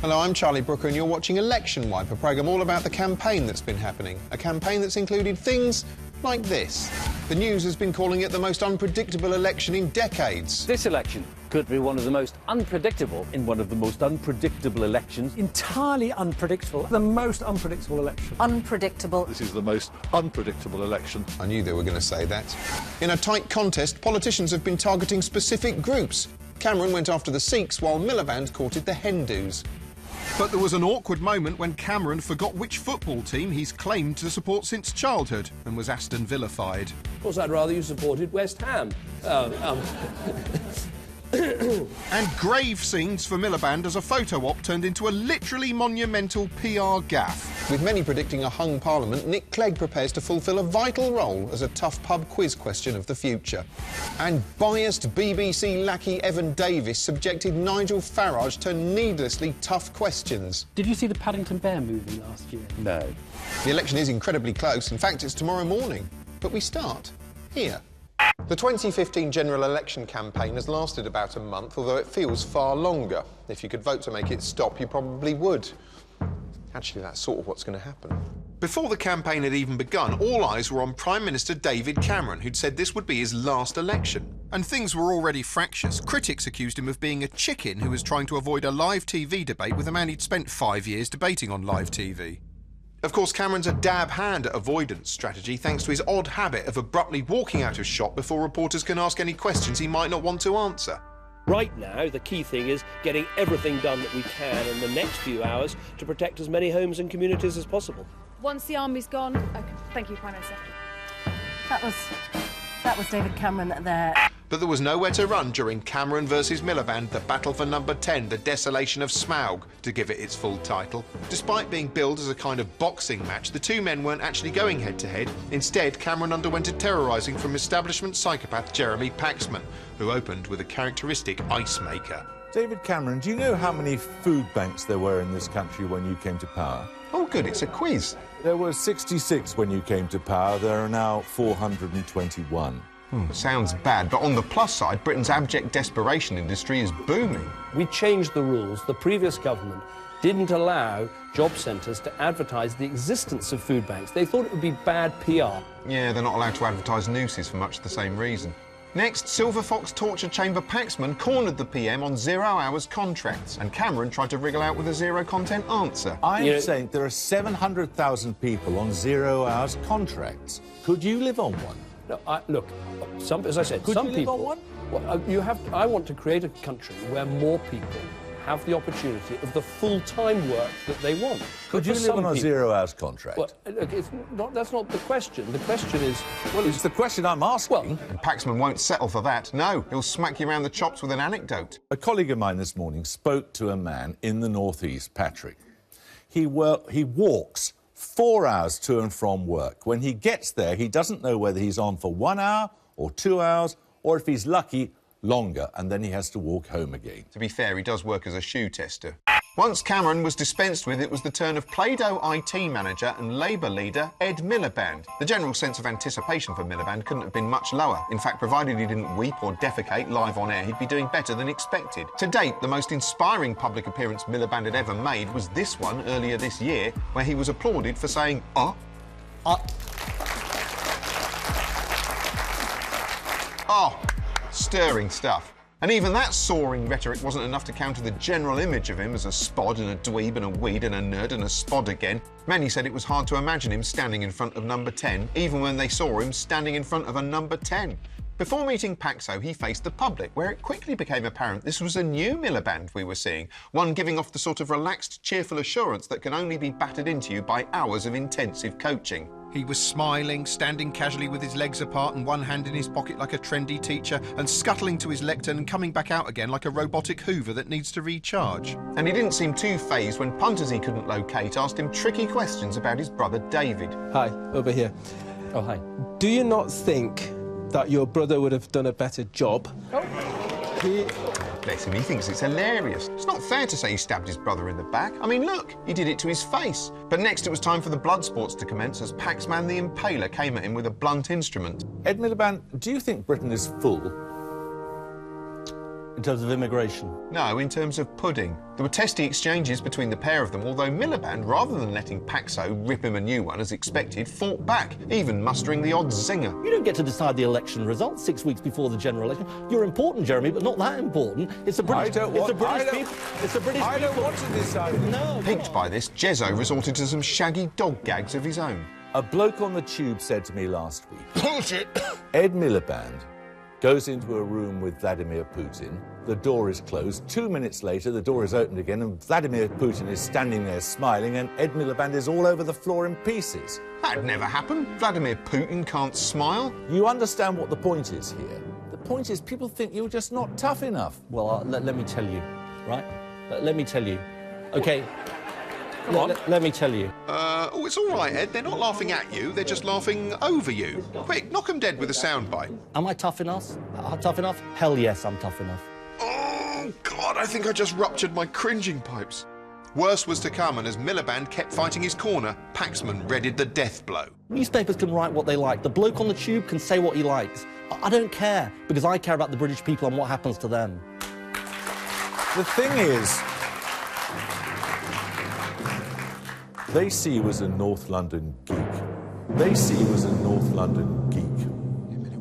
Hello, I'm Charlie Brooker and you're watching Election Wipe, a programme all about the campaign that's been happening. A campaign that's included things like this. The news has been calling it the most unpredictable election in decades. This election could be one of the most unpredictable in one of the most unpredictable elections. Entirely unpredictable. The most unpredictable election. Unpredictable. This is the most unpredictable election. I knew they were going to say that. In a tight contest, politicians have been targeting specific groups. Cameron went after the Sikhs while Miliband courted the Hindus. But there was an awkward moment when Cameron forgot which football team he's claimed to support since childhood and was Aston Villa-fied. Of course, I'd rather you supported West Ham. And grave scenes for Miliband as a photo op turned into a literally monumental PR gaffe. With many predicting a hung parliament, Nick Clegg prepares to fulfil a vital role as a tough pub quiz question of the future. And biased BBC lackey Evan Davis subjected Nigel Farage to needlessly tough questions. Did you see the Paddington Bear movie last year? No. The election is incredibly close. In fact, it's tomorrow morning. But we start here. The 2015 general election campaign has lasted about a month, although it feels far longer. If you could vote to make it stop, you probably would. Actually, that's sort of what's going to happen. Before the campaign had even begun, all eyes were on Prime Minister David Cameron, who'd said this would be his last election. And things were already fractious. Critics accused him of being a chicken who was trying to avoid a live TV debate with a man he'd spent 5 years debating on live TV. Of course, Cameron's a dab hand at avoidance strategy thanks to his odd habit of abruptly walking out of shot before reporters can ask any questions he might not want to answer. Right now, the key thing is getting everything done that we can in the next few hours to protect as many homes and communities as possible. Once the army's gone... Okay. Thank you, Prime Minister. That was David Cameron there. But there was nowhere to run during Cameron versus Miliband, the battle for number 10, the desolation of Smaug, to give it its full title. Despite being billed as a kind of boxing match, the two men weren't actually going head-to-head. Instead, Cameron underwent a terrorising from establishment psychopath Jeremy Paxman, who opened with a characteristic ice maker. David Cameron, do you know how many food banks there were in this country when you came to power? Oh, good, it's a quiz. There were 66 when you came to power. There are now 421. Sounds bad, but on the plus side, Britain's abject desperation industry is booming. We changed the rules. The previous government didn't allow job centres to advertise the existence of food banks. They thought it would be bad PR. Yeah, they're not allowed to advertise nooses for much the same reason. Next, Silver Fox torture chamber Paxman cornered the PM on 0 hours contracts, and Cameron tried to wriggle out with a zero content answer. I'm saying there are 700,000 people on 0 hours contracts. Could you live on one? No, look, as I said, Could some you live people... on one? Well, I want to create a country where more people have the opportunity of the full-time work that they want. Could you live on a 0 hours contract? Well, look, that's not the question. The question is... Well, it's the question I'm asking. Well, And Paxman won't settle for that. No, he'll smack you around the chops with an anecdote. A colleague of mine this morning spoke to a man in the northeast, Patrick. He walks 4 hours to and from work. When he gets there, he doesn't know whether he's on for 1 hour or 2 hours, or if he's lucky, longer, and then he has to walk home again. To be fair, he does work as a shoe tester. Once Cameron was dispensed with, it was the turn of Play-Doh IT manager and Labour leader Ed Miliband. The general sense of anticipation for Miliband couldn't have been much lower. In fact, provided he didn't weep or defecate live on air, he'd be doing better than expected. To date, the most inspiring public appearance Miliband had ever made was this one earlier this year, where he was applauded for saying, Oh, stirring stuff. And even that soaring rhetoric wasn't enough to counter the general image of him as a spod and a dweeb and a weed and a nerd and a spod again. Many said it was hard to imagine him standing in front of number 10, even when they saw him standing in front of a number 10. Before meeting Paxo, he faced the public, where it quickly became apparent this was a new Miliband we were seeing, one giving off the sort of relaxed, cheerful assurance that can only be battered into you by hours of intensive coaching. He was smiling, standing casually with his legs apart and one hand in his pocket like a trendy teacher, and scuttling to his lectern and coming back out again like a robotic hoover that needs to recharge. And he didn't seem too fazed when punters he couldn't locate asked him tricky questions about his brother David. Hi, over here. Oh, hi. Do you not think that your brother would have done a better job? Bless him, he thinks it's hilarious. It's not fair to say he stabbed his brother in the back. I mean, look, he did it to his face. But next it was time for the blood sports to commence as Paxman the Impaler came at him with a blunt instrument. Ed Miliband, do you think Britain is full? In terms of immigration? No, in terms of pudding. There were testy exchanges between the pair of them, although Miliband, rather than letting Paxo rip him a new one as expected, fought back, even mustering the odd zinger. You don't get to decide the election results 6 weeks before the general election. You're important, Jeremy, but not that important. It's the British people. It's the British people. I don't want to decide. No. Piqued by this, Jezzo resorted to some shaggy dog gags of his own. A bloke on the tube said to me last week, Bullshit! Ed Miliband goes into a room with Vladimir Putin. The door is closed. 2 minutes later, the door is opened again, and Vladimir Putin is standing there smiling, and Ed Miliband is all over the floor in pieces. That'd never happen. Vladimir Putin can't smile. You understand what the point is here? The point is people think you're just not tough enough. Well, let me tell you, right? Let me tell you. OK. Come on. Let me tell you. Oh, it's all right, Ed. They're not laughing at you. They're just laughing over you. Quick, knock 'em dead with a soundbite. Am I tough enough? Tough enough? Hell yes, I'm tough enough. Oh, God, I think I just ruptured my cringing pipes. Worse was to come, and as Miliband kept fighting his corner, Paxman readied the death blow. Newspapers can write what they like. The bloke on the tube can say what he likes. I don't care, because I care about the British people and what happens to them. The thing is, they see you as a North London geek. They see you as a North London geek.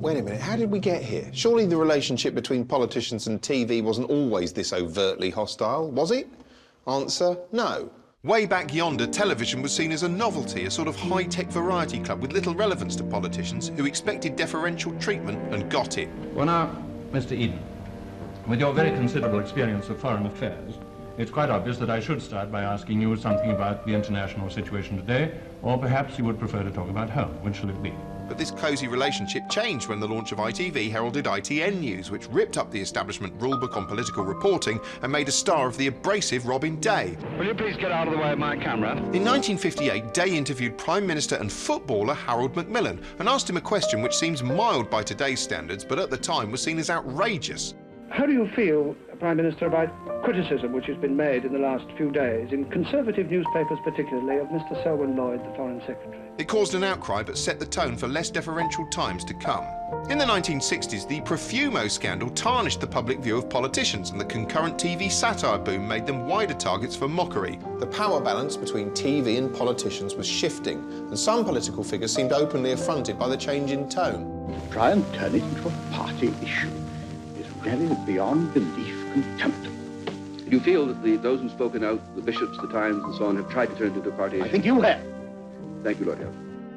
Wait a minute, how did we get here? Surely the relationship between politicians and TV wasn't always this overtly hostile, was it? Answer, no. Way back yonder, television was seen as a novelty, a sort of high-tech variety club with little relevance to politicians who expected deferential treatment and got it. Well now, Mr. Eden, with your very considerable experience of foreign affairs, it's quite obvious that I should start by asking you something about the international situation today, or perhaps you would prefer to talk about home. Which shall it be? But this cosy relationship changed when the launch of ITV heralded ITN News, which ripped up the establishment rulebook on political reporting and made a star of the abrasive Robin Day. Will you please get out of the way of my camera? In 1958, Day interviewed Prime Minister and footballer Harold Macmillan and asked him a question which seems mild by today's standards, but at the time was seen as outrageous. How do you feel, Prime Minister, about criticism which has been made in the last few days, in Conservative newspapers particularly, of Mr. Selwyn Lloyd, the Foreign Secretary? It caused an outcry but set the tone for less deferential times to come. In the 1960s, the Profumo scandal tarnished the public view of politicians, and the concurrent TV satire boom made them wider targets for mockery. The power balance between TV and politicians was shifting, and some political figures seemed openly affronted by the change in tone. Try and turn it into a party issue is really beyond belief contemptible. Do you feel that those who've spoken out, the bishops, the Times and so on, have tried to turn it into a party issue? I think you have. Thank you, Lord Hill.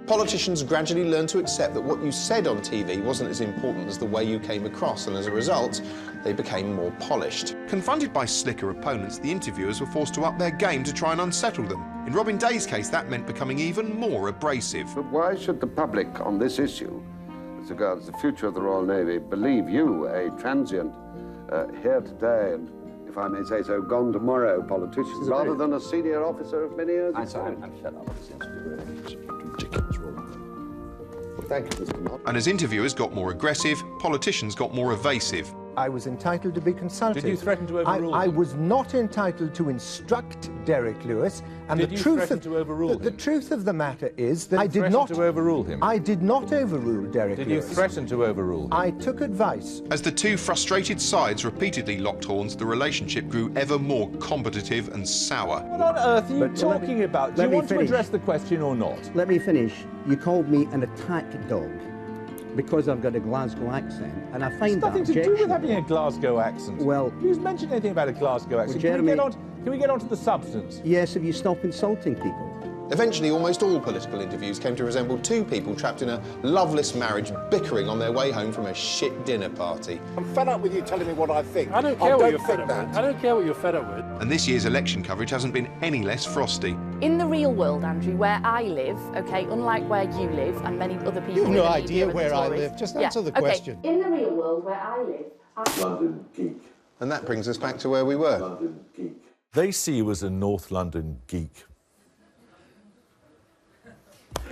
Politicians gradually learned to accept that what you said on TV wasn't as important as the way you came across, and as a result, they became more polished. Confronted by slicker opponents, the interviewers were forced to up their game to try and unsettle them. In Robin Day's case, that meant becoming even more abrasive. But why should the public on this issue, as regards the future of the Royal Navy, believe you, a transient, here today and, if I may say so, gone tomorrow politician, rather than a senior officer of many years? I'm sorry, I'm shut up. It seems to be really ridiculous role. Well, thank you, Mr. Mott. And as interviewers got more aggressive, politicians got more evasive. I was entitled to be consulted. Did you threaten to overrule I him? was not entitled to instruct Derek Lewis. And Did the you truth threaten of to overrule him? The truth of the matter is that I did threaten not to overrule him? I did not overrule Derek Did Lewis. you threaten to overrule him? I took advice. As the two frustrated sides repeatedly locked horns, the relationship grew ever more competitive and sour. What on earth are you talking about? Do you want to address the question or not? Let me finish. You called me an attack dog because I've got a Glasgow accent, and I find It's nothing that to do with having a Glasgow accent. Well, who's mentioned anything about a Glasgow accent? Jeremy, can we get on to the substance? Yes, if you stop insulting people. Eventually, almost all political interviews came to resemble two people trapped in a loveless marriage bickering on their way home from a shit dinner party. I'm fed up with you telling me what I think. I don't care what you're fed up with. I don't care what you're fed up with. And this year's election coverage hasn't been any less frosty. In the real world, Andrew, where I live, okay, unlike where you live and many other people... You've no idea where I live. Just answer the question. In the real world where I live... London geek. And that brings us back to where we were. London geek. They see you as a North London geek.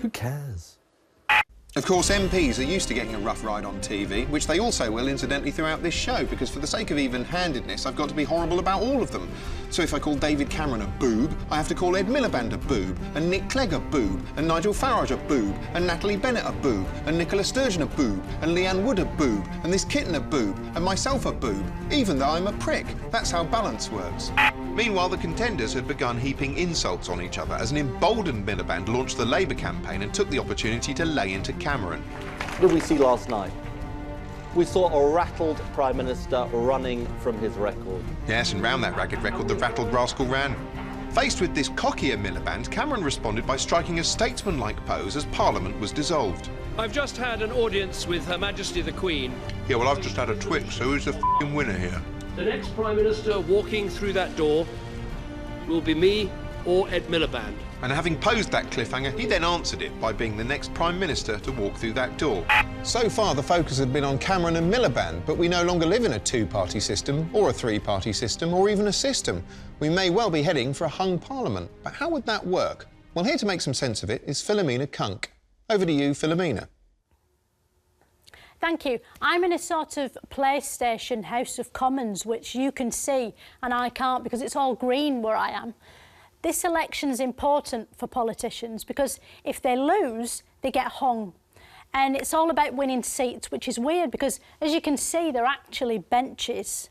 Who cares? Of course, MPs are used to getting a rough ride on TV, which they also will, incidentally, throughout this show, because for the sake of even-handedness, I've got to be horrible about all of them. So if I call David Cameron a boob, I have to call Ed Miliband a boob, and Nick Clegg a boob, and Nigel Farage a boob, and Natalie Bennett a boob, and Nicola Sturgeon a boob, and Leanne Wood a boob, and this kitten a boob, and myself a boob, even though I'm a prick. That's how balance works. Meanwhile, the contenders had begun heaping insults on each other as an emboldened Miliband launched the Labour campaign and took the opportunity to lay into Cameron. What did we see last night? We saw a rattled Prime Minister running from his record. Yes, and round that ragged record, the rattled rascal ran. Faced with this cockier Miliband, Cameron responded by striking a statesmanlike pose as Parliament was dissolved. I've just had an audience with Her Majesty the Queen. Yeah, well, I've just had a Twix, so who's the f***ing winner here? The next Prime Minister walking through that door will be me or Ed Miliband. And having posed that cliffhanger, he then answered it by being the next Prime Minister to walk through that door. So far, the focus had been on Cameron and Miliband, but we no longer live in a two-party system, or a three-party system, or even a system. We may well be heading for a hung Parliament. But how would that work? Well, here to make some sense of it is Philomena Kunk. Over to you, Philomena. Thank you. I'm in a sort of PlayStation House of Commons, which you can see, and I can't because it's all green where I am. This election's important for politicians because if they lose, they get hung. And it's all about winning seats, which is weird because, as you can see, they're actually benches.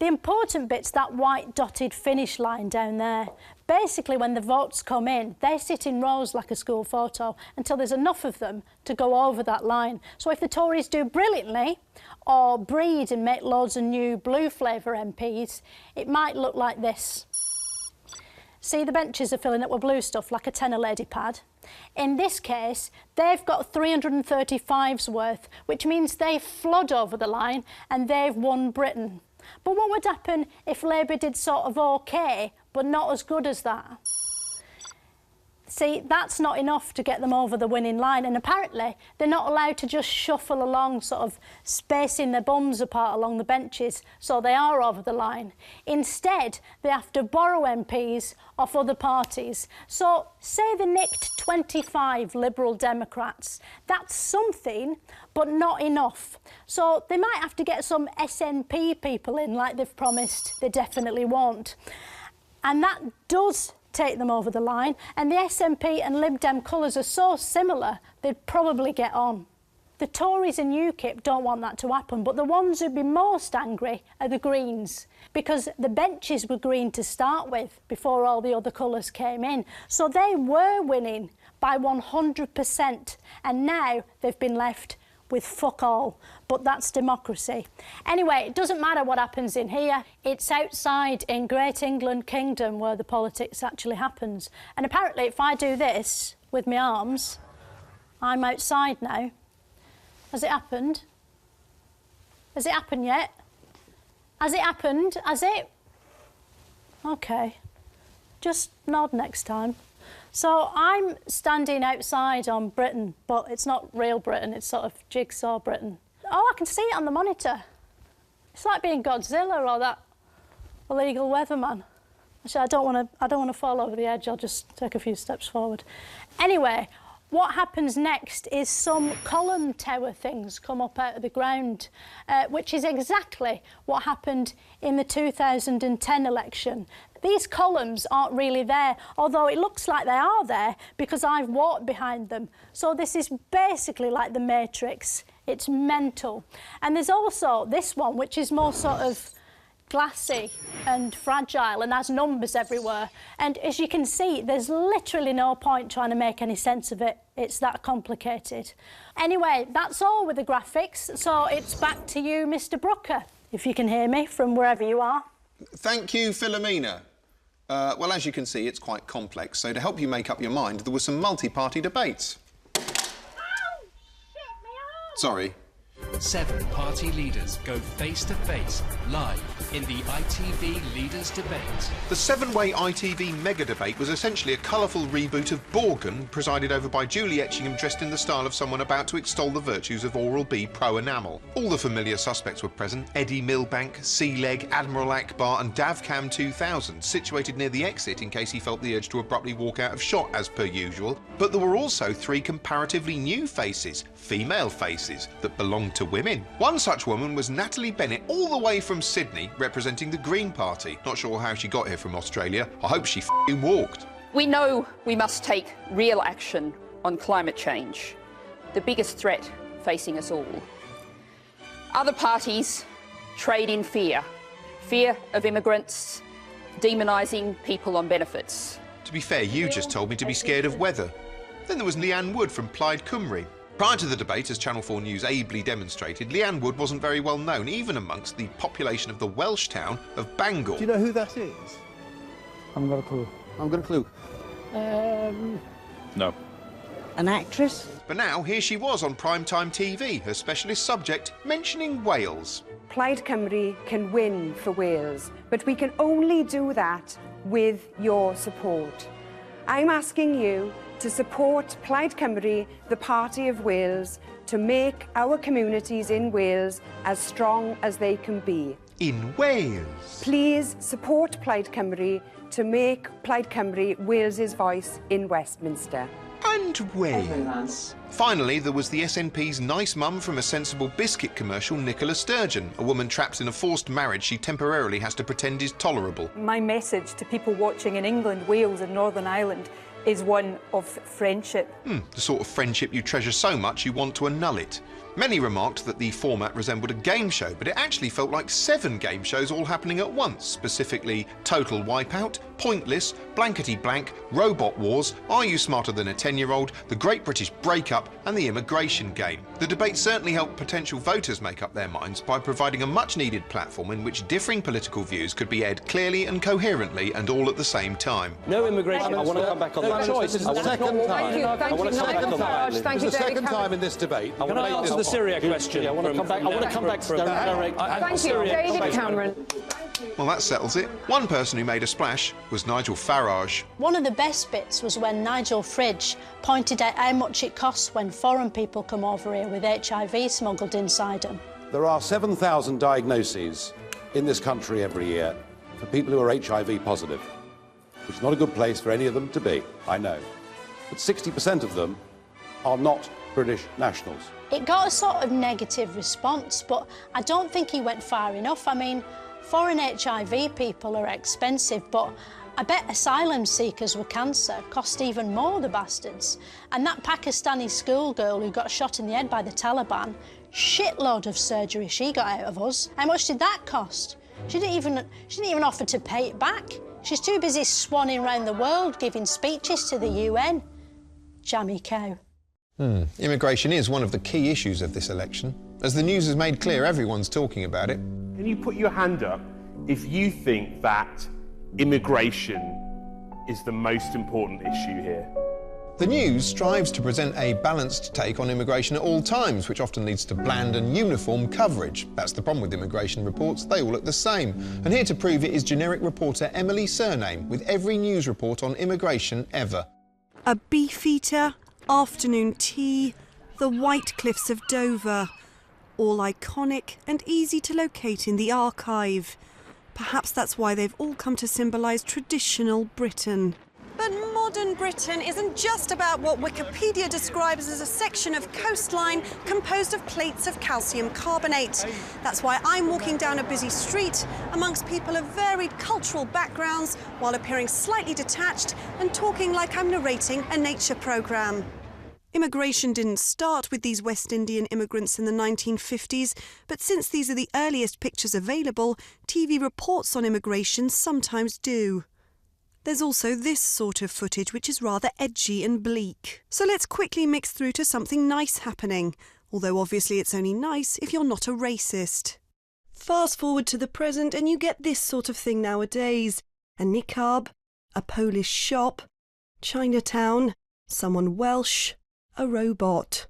The important bit's that white dotted finish line down there. Basically, when the votes come in, they sit in rows like a school photo until there's enough of them to go over that line. So if the Tories do brilliantly or breed and make loads of new blue flavour MPs, it might look like this. See, the benches are filling up with blue stuff like a tenner lady pad. In this case, they've got 335's worth, which means they flood over the line and they've won Britain. But what would happen if Labour did sort of OK, but not as good as that? See, that's not enough to get them over the winning line, and apparently they're not allowed to just shuffle along, sort of spacing their bums apart along the benches so they are over the line. Instead, they have to borrow MPs off other parties. So, say they nicked 25 Liberal Democrats. That's something, but not enough. So they might have to get some SNP people in, like they've promised they definitely won't. And that does take them over the line, and the SNP and Lib Dem colours are so similar, they'd probably get on. The Tories and UKIP don't want that to happen, but the ones who'd be most angry are the Greens, because the benches were green to start with before all the other colours came in. So they were winning by 100%, and now they've been left with fuck all. But that's democracy. Anyway, it doesn't matter what happens in here. It's outside in Great England Kingdom where the politics actually happens. And apparently if I do this with my arms, I'm outside now. Has it happened? Has it happened yet? Has it happened? Has it? OK. Just nod next time. So I'm standing outside on Britain, but it's not real Britain, it's sort of jigsaw Britain. Oh, I can see it on the monitor. It's like being Godzilla or that illegal weatherman. Actually, I don't want to fall over the edge, I'll just take a few steps forward. Anyway, what happens next is some column tower things come up out of the ground, which is exactly what happened in the 2010 election. These columns aren't really there, although it looks like they are there because I've walked behind them. So this is basically like the Matrix. It's mental. And there's also this one, which is more sort of glassy and fragile and has numbers everywhere. And as you can see, there's literally no point trying to make any sense of it. It's that complicated. Anyway, that's all with the graphics. So it's back to you, Mr. Brooker, if you can hear me from wherever you are. Thank you, Philomena. Well, as you can see, it's quite complex. So to help you make up your mind, there were some multi-party debates. Sorry. 7 party leaders go face-to-face, live in the ITV Leaders Debate. The 7-way ITV mega debate was essentially a colourful reboot of Borgen, presided over by Julie Etchingham dressed in the style of someone about to extol the virtues of Oral-B Pro Enamel. All the familiar suspects were present: Eddie Milbank, Sealeg, Admiral Akbar and Davcam 2000, situated near the exit in case he felt the urge to abruptly walk out of shot as per usual. But there were also 3 comparatively new faces, female faces, that belonged to women. One such woman was Natalie Bennett, all the way from Sydney, representing the Green Party. Not sure how she got here from Australia. I hope she f***ing walked. We know we must take real action on climate change, the biggest threat facing us all. Other parties trade in fear. Fear of immigrants, demonising people on benefits. To be fair, you just told me to be scared of weather. Then there was Leanne Wood from Plaid Cymru. Prior to the debate, as Channel 4 News ably demonstrated, Leanne Wood wasn't very well known, even amongst the population of the Welsh town of Bangor. Do you know who that is? I haven't got a clue. I haven't got a clue. No. An actress? But now, here she was on primetime TV, her specialist subject mentioning Wales. Plaid Cymru can win for Wales, but we can only do that with your support. I'm asking you to support Plaid Cymru, the Party of Wales, to make our communities in Wales as strong as they can be. In Wales? Please support Plaid Cymru to make Plaid Cymru Wales's voice in Westminster. And Wales. Finally, there was the SNP's nice mum from a Sensible Biscuit commercial, Nicola Sturgeon, a woman trapped in a forced marriage she temporarily has to pretend is tolerable. My message to people watching in England, Wales and Northern Ireland is one of friendship. The sort of friendship you treasure so much you want to annul it. Many remarked that the format resembled a game show, but it actually felt like 7 game shows all happening at once, specifically Total Wipeout, Pointless, Blankety Blank, Robot Wars, Are You Smarter Than a 10-Year-Old, The Great British Breakup and The Immigration Game. The debate certainly helped potential voters make up their minds by providing a much-needed platform in which differing political views could be aired clearly and coherently and all at the same time. No immigration. I want to come back on that. Choice. It's the second time. Thank you, Nigel Farage. Thank you, It's the David second Cameron. time in this debate. Can I answer the Syria question? I want to come back to that. Thank you, David Cameron. Well, that settles it. One person who made a splash was Nigel Farage. One of the best bits was when Nigel Fridge pointed out how much it costs when foreign people come over here with HIV smuggled inside them. There are 7,000 diagnoses in this country every year for people who are HIV positive, which is not a good place for any of them to be, I know. But 60% of them are not British nationals. It got a sort of negative response, but I don't think he went far enough. I mean, foreign HIV people are expensive, but I bet asylum seekers with cancer cost even more, the bastards. And that Pakistani schoolgirl who got shot in the head by the Taliban, shitload of surgery she got out of us. How much did that cost? She didn't even offer to pay it back. She's too busy swanning around the world giving speeches to the UN. Jammy cow. Immigration is one of the key issues of this election. As the news has made clear, everyone's talking about it. Can you put your hand up if you think that immigration is the most important issue here? The news strives to present a balanced take on immigration at all times, which often leads to bland and uniform coverage. That's the problem with immigration reports, they all look the same. And here to prove it is generic reporter Emily Surname, with every news report on immigration ever. A beefeater, afternoon tea, the White Cliffs of Dover. All iconic and easy to locate in the archive. Perhaps that's why they've all come to symbolise traditional Britain. But modern Britain isn't just about what Wikipedia describes as a section of coastline composed of plates of calcium carbonate. That's why I'm walking down a busy street amongst people of varied cultural backgrounds while appearing slightly detached and talking like I'm narrating a nature programme. Immigration didn't start with these West Indian immigrants in the 1950s, but since these are the earliest pictures available, TV reports on immigration sometimes do. There's also this sort of footage which is rather edgy and bleak. So let's quickly mix through to something nice happening, although obviously it's only nice if you're not a racist. Fast forward to the present and you get this sort of thing nowadays. A niqab, a Polish shop, Chinatown, someone Welsh, a robot.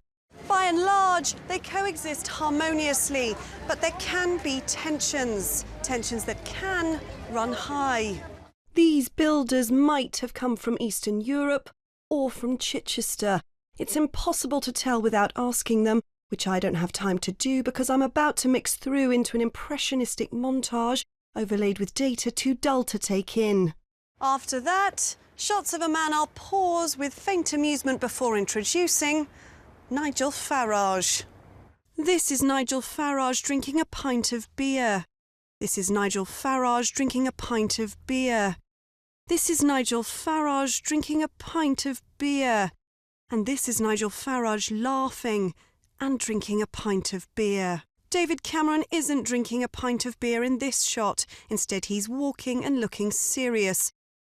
By and large, they coexist harmoniously, but there can be tensions that can run high. These builders might have come from Eastern Europe or from Chichester. It's impossible to tell without asking them, which I don't have time to do because I'm about to mix through into an impressionistic montage overlaid with data too dull to take in. After that, shots of a man I'll pause with faint amusement before introducing Nigel Farage. This is Nigel Farage drinking a pint of beer. This is Nigel Farage drinking a pint of beer. This is Nigel Farage drinking a pint of beer. And this is Nigel Farage laughing and drinking a pint of beer. David Cameron isn't drinking a pint of beer in this shot. Instead, he's walking and looking serious.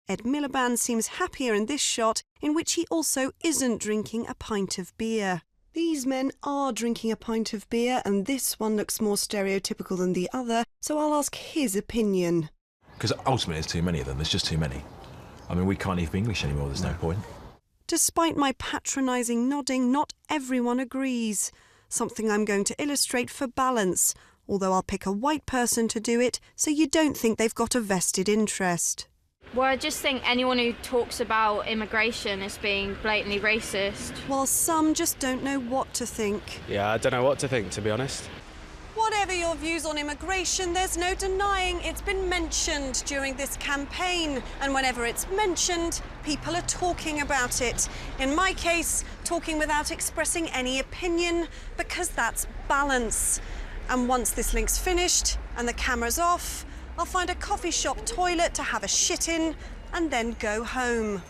Ed Miliband seems happier in this shot, in which he also isn't drinking a pint of beer. These men are drinking a pint of beer, and this one looks more stereotypical than the other, so I'll ask his opinion. Because ultimately there's too many of them, there's just too many. I mean, we can't even be English anymore, there's no point. Despite my patronising nodding, not everyone agrees. Something I'm going to illustrate for balance, although I'll pick a white person to do it, so you don't think they've got a vested interest. Well, I just think anyone who talks about immigration as being blatantly racist. While some just don't know what to think. Yeah, I don't know what to think, to be honest. Whatever your views on immigration, there's no denying it's been mentioned during this campaign. And whenever it's mentioned, people are talking about it. In my case, talking without expressing any opinion, because that's balance. And once this link's finished and the camera's off, I'll find a coffee shop toilet to have a shit in and then go home.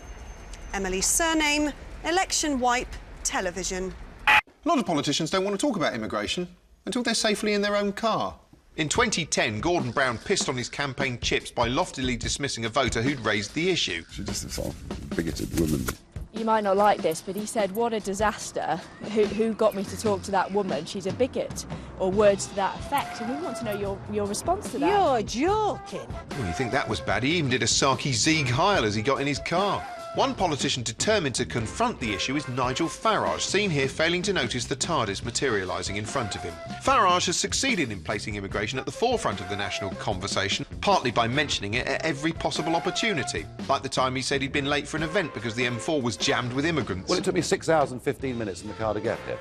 Emily's surname, election wipe, television. A lot of politicians don't want to talk about immigration until they're safely in their own car. In 2010, Gordon Brown pissed on his campaign chips by loftily dismissing a voter who'd raised the issue. She's just a sort of bigoted woman. You might not like this, but he said, what a disaster. Who got me to talk to that woman? She's a bigot. Or words to that effect. And we want to know your response to that. You're joking. Well, you think that was bad? He even did a Saki Zieg Heil as he got in his car. One politician determined to confront the issue is Nigel Farage, seen here failing to notice the TARDIS materialising in front of him. Farage has succeeded in placing immigration at the forefront of the national conversation, partly by mentioning it at every possible opportunity, like the time he said he'd been late for an event because the M4 was jammed with immigrants. Well, it took me 6 hours and 15 minutes in the car to get here.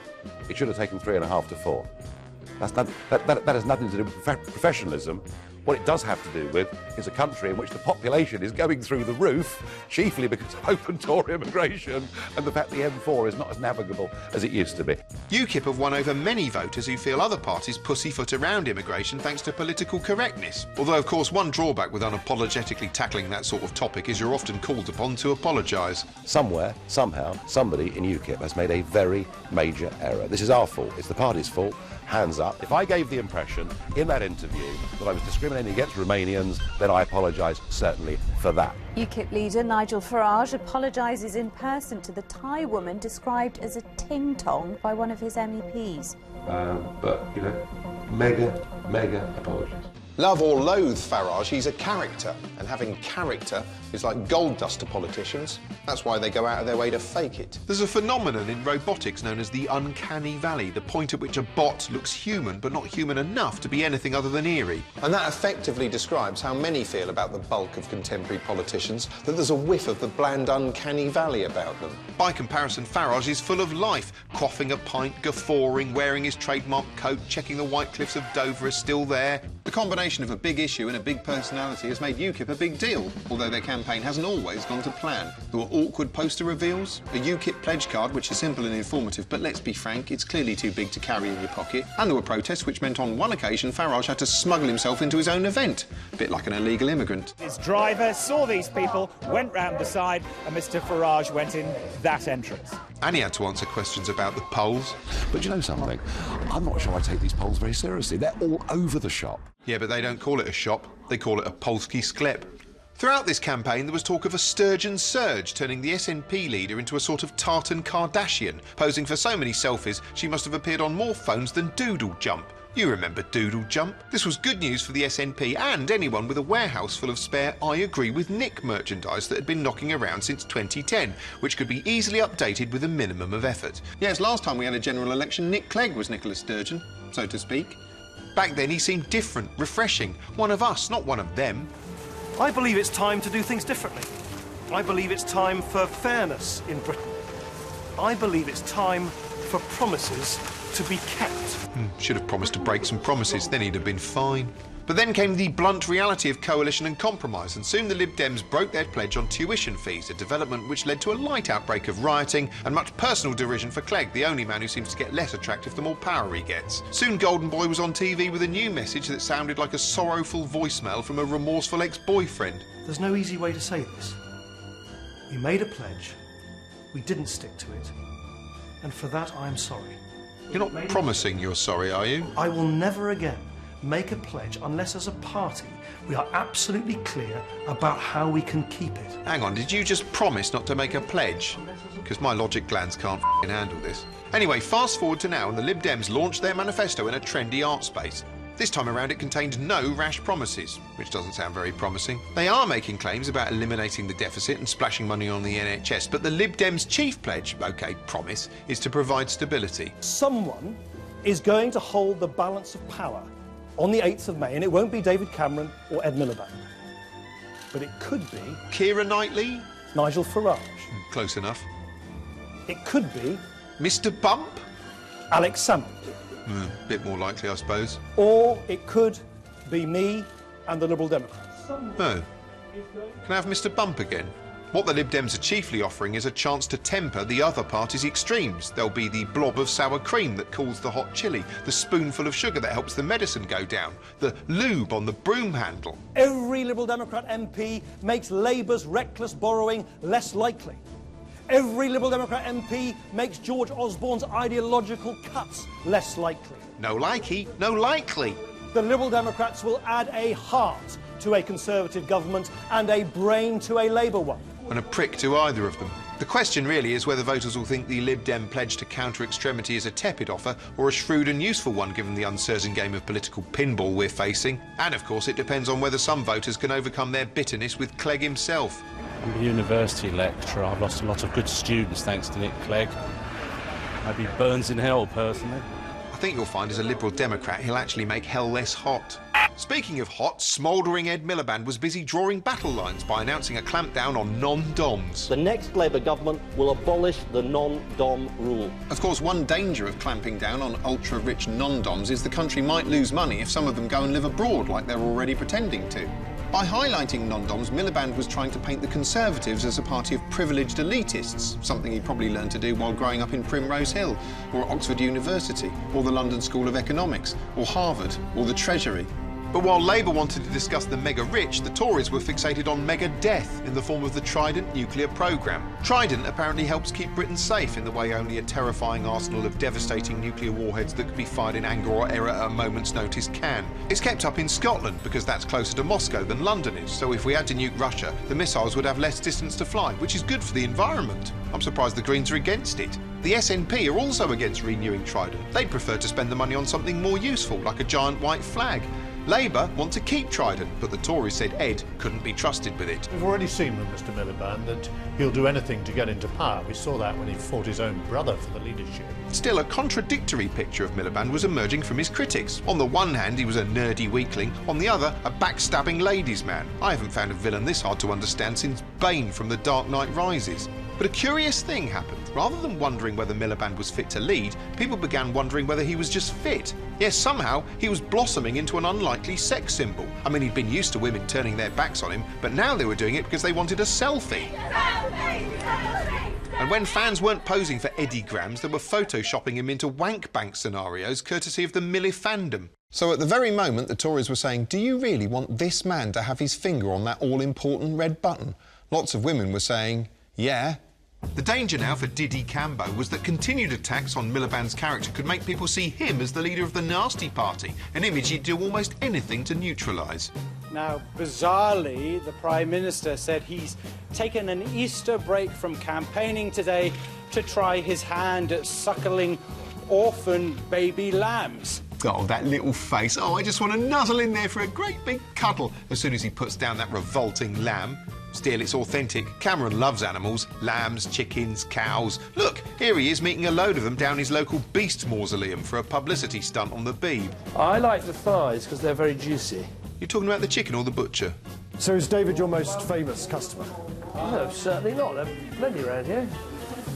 It should have taken 3.5 to 4. That has nothing to do with professionalism. What it does have to do with is a country in which the population is going through the roof, chiefly because of open-door immigration and the fact the M4 is not as navigable as it used to be. UKIP have won over many voters who feel other parties pussyfoot around immigration thanks to political correctness. Although, of course, one drawback with unapologetically tackling that sort of topic is you're often called upon to apologise. Somewhere, somehow, somebody in UKIP has made a very major error. This is our fault. It's the party's fault. Hands up. If I gave the impression in that interview that I was discriminating against Romanians, then I apologise certainly for that. UKIP leader Nigel Farage apologises in person to the Thai woman described as a ting-tong by one of his MEPs. But, you know, mega apologies. Love or loathe Farage, he's a character, and having character is like gold dust to politicians. That's why they go out of their way to fake it. There's a phenomenon in robotics known as the uncanny valley, the point at which a bot looks human but not human enough to be anything other than eerie. And that effectively describes how many feel about the bulk of contemporary politicians, that there's a whiff of the bland uncanny valley about them. By comparison, Farage is full of life, quaffing a pint, guffawing, wearing his trademark coat, checking the White Cliffs of Dover are still there. The combination of a big issue and a big personality has made UKIP a big deal, although their campaign hasn't always gone to plan. There were awkward poster reveals, a UKIP pledge card which is simple and informative, but let's be frank, it's clearly too big to carry in your pocket, and there were protests which meant on one occasion Farage had to smuggle himself into his own event, a bit like an illegal immigrant. His driver saw these people, went round the side, and Mr Farage went in that entrance. And he had to answer questions about the polls. But you know something? I'm not sure I take these polls very seriously. They're all over the shop. Yeah, but they don't call it a shop, they call it a Polski sklep. Throughout this campaign, there was talk of a sturgeon surge, turning the SNP leader into a sort of tartan Kardashian, posing for so many selfies she must have appeared on more phones than Doodle Jump. You remember Doodle Jump? This was good news for the SNP and anyone with a warehouse full of spare I Agree with Nick merchandise that had been knocking around since 2010, which could be easily updated with a minimum of effort. Yes, last time we had a general election, Nick Clegg was Nicola Sturgeon, so to speak. Back then he seemed different, refreshing, one of us, not one of them. I believe it's time to do things differently. I believe it's time for fairness in Britain. I believe it's time for promises to be kept. Should have promised to break some promises, then he'd have been fine. But then came the blunt reality of coalition and compromise, and soon the Lib Dems broke their pledge on tuition fees, a development which led to a light outbreak of rioting and much personal derision for Clegg, the only man who seems to get less attractive the more power he gets. Soon Golden Boy was on TV with a new message that sounded like a sorrowful voicemail from a remorseful ex-boyfriend. There's no easy way to say this. We made a pledge, we didn't stick to it, and for that I'm sorry. You're not promising you're sorry, are you? I will never again make a pledge unless as a party we are absolutely clear about how we can keep it. Hang on, did you just promise not to make a pledge? Because my logic glands can't handle this. Anyway, fast forward to now and the Lib Dems launched their manifesto in a trendy art space. This time around it contained no rash promises, which doesn't sound very promising. They are making claims about eliminating the deficit and splashing money on the NHS, but the Lib Dems' chief pledge, OK, promise, is to provide stability. Someone is going to hold the balance of power on the 8th of May, and it won't be David Cameron or Ed Miliband. But it could be... Keira Knightley? Nigel Farage. Close enough. It could be... Mr Bump? Alex Salmond. Bit more likely, I suppose. Or it could be me and the Liberal Democrats. Oh. Can I have Mr Bump again? What the Lib Dems are chiefly offering is a chance to temper the other party's extremes. There'll be the blob of sour cream that cools the hot chilli, the spoonful of sugar that helps the medicine go down, the lube on the broom handle. Every Liberal Democrat MP makes Labour's reckless borrowing less likely. Every Liberal Democrat MP makes George Osborne's ideological cuts less likely. No likey, no likely. The Liberal Democrats will add a heart to a Conservative government and a brain to a Labour one. And a prick to either of them. The question really is whether voters will think the Lib Dem pledge to counter extremity is a tepid offer or a shrewd and useful one given the uncertain game of political pinball we're facing. And of course it depends on whether some voters can overcome their bitterness with Clegg himself. I'm a university lecturer. I've lost a lot of good students thanks to Nick Clegg. Maybe burns in hell, personally. I think you'll find as a Liberal Democrat he'll actually make hell less hot. Speaking of hot, smouldering Ed Miliband was busy drawing battle lines by announcing a clampdown on non-DOMs. The next Labour government will abolish the non-DOM rule. Of course, one danger of clamping down on ultra-rich non-DOMs is the country might lose money if some of them go and live abroad like they're already pretending to. By highlighting non-DOMs, Miliband was trying to paint the Conservatives as a party of privileged elitists, something he probably learned to do while growing up in Primrose Hill, or Oxford University, or the London School of Economics, or Harvard, or the Treasury. But while Labour wanted to discuss the mega-rich, the Tories were fixated on mega-death in the form of the Trident nuclear programme. Trident apparently helps keep Britain safe in the way only a terrifying arsenal of devastating nuclear warheads that could be fired in anger or error at a moment's notice can. It's kept up in Scotland because that's closer to Moscow than London is, so if we had to nuke Russia, the missiles would have less distance to fly, which is good for the environment. I'm surprised the Greens are against it. The SNP are also against renewing Trident. They'd prefer to spend the money on something more useful, like a giant white flag. Labour want to keep Trident, but the Tories said Ed couldn't be trusted with it. We've already seen with Mr Miliband that he'll do anything to get into power. We saw that when he fought his own brother for the leadership. Still, a contradictory picture of Miliband was emerging from his critics. On the one hand, he was a nerdy weakling. On the other, a backstabbing ladies' man. I haven't found a villain this hard to understand since Bane from The Dark Knight Rises. But a curious thing happened. Rather than wondering whether Miliband was fit to lead, people began wondering whether he was just fit. Yes, somehow he was blossoming into an unlikely sex symbol. I mean, he'd been used to women turning their backs on him, but now they were doing it because they wanted a selfie. And when fans weren't posing for Eddie Grams, they were photoshopping him into wank bank scenarios courtesy of the Millifandom. So at the very moment the Tories were saying, do you really want this man to have his finger on that all-important red button? Lots of women were saying, yeah. The danger now for Diddy Cambo was that continued attacks on Miliband's character could make people see him as the leader of the Nasty Party, an image he'd do almost anything to neutralise. Now, bizarrely, the Prime Minister said he's taken an Easter break from campaigning today to try his hand at suckling orphan baby lambs. Oh, that little face. Oh, I just want to nuzzle in there for a great big cuddle as soon as he puts down that revolting lamb. Still, it's authentic. Cameron loves animals. Lambs, chickens, cows. Look, here he is meeting a load of them down his local beast mausoleum for a publicity stunt on the Beeb. I like the thighs because they're very juicy. You're talking about the chicken or the butcher? So is David your most famous customer? No, certainly not. There are plenty around here.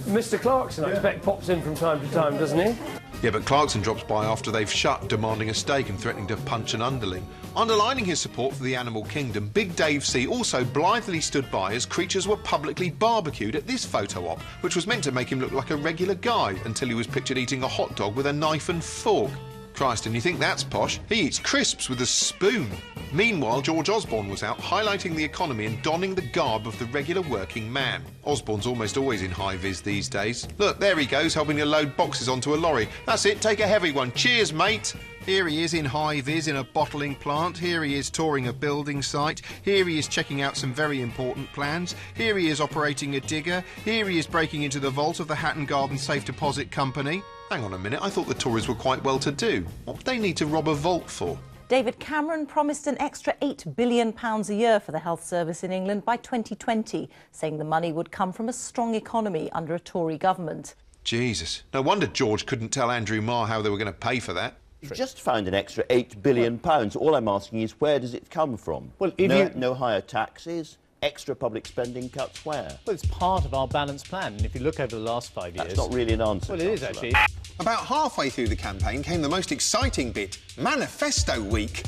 Mr. Clarkson, I expect, pops in from time to time, doesn't he? Yeah, but Clarkson drops by after they've shut, demanding a steak and threatening to punch an underling. Underlining his support for the animal kingdom, Big Dave C also blithely stood by as creatures were publicly barbecued at this photo op, which was meant to make him look like a regular guy until he was pictured eating a hot dog with a knife and fork. Christ, and you think that's posh? He eats crisps with a spoon. Meanwhile, George Osborne was out highlighting the economy and donning the garb of the regular working man. Osborne's almost always in high-vis these days. Look, there he goes, helping to load boxes onto a lorry. That's it, take a heavy one. Cheers, mate. Here he is in high-vis in a bottling plant. Here he is touring a building site. Here he is checking out some very important plans. Here he is operating a digger. Here he is breaking into the vault of the Hatton Garden Safe Deposit Company. Hang on a minute, I thought the Tories were quite well-to-do. What would they need to rob a vault for? David Cameron promised an extra £8 billion a year for the health service in England by 2020, saying the money would come from a strong economy under a Tory government. Jesus, no wonder George couldn't tell Andrew Marr how they were going to pay for that. You've just found an extra £8 billion. All I'm asking is, where does it come from? Well, no higher taxes, extra public spending cuts, where? Well, it's part of our balanced plan, and if you look over the last 5 years... That's not really an answer. Well, it is, actually. About halfway through the campaign came the most exciting bit, Manifesto Week.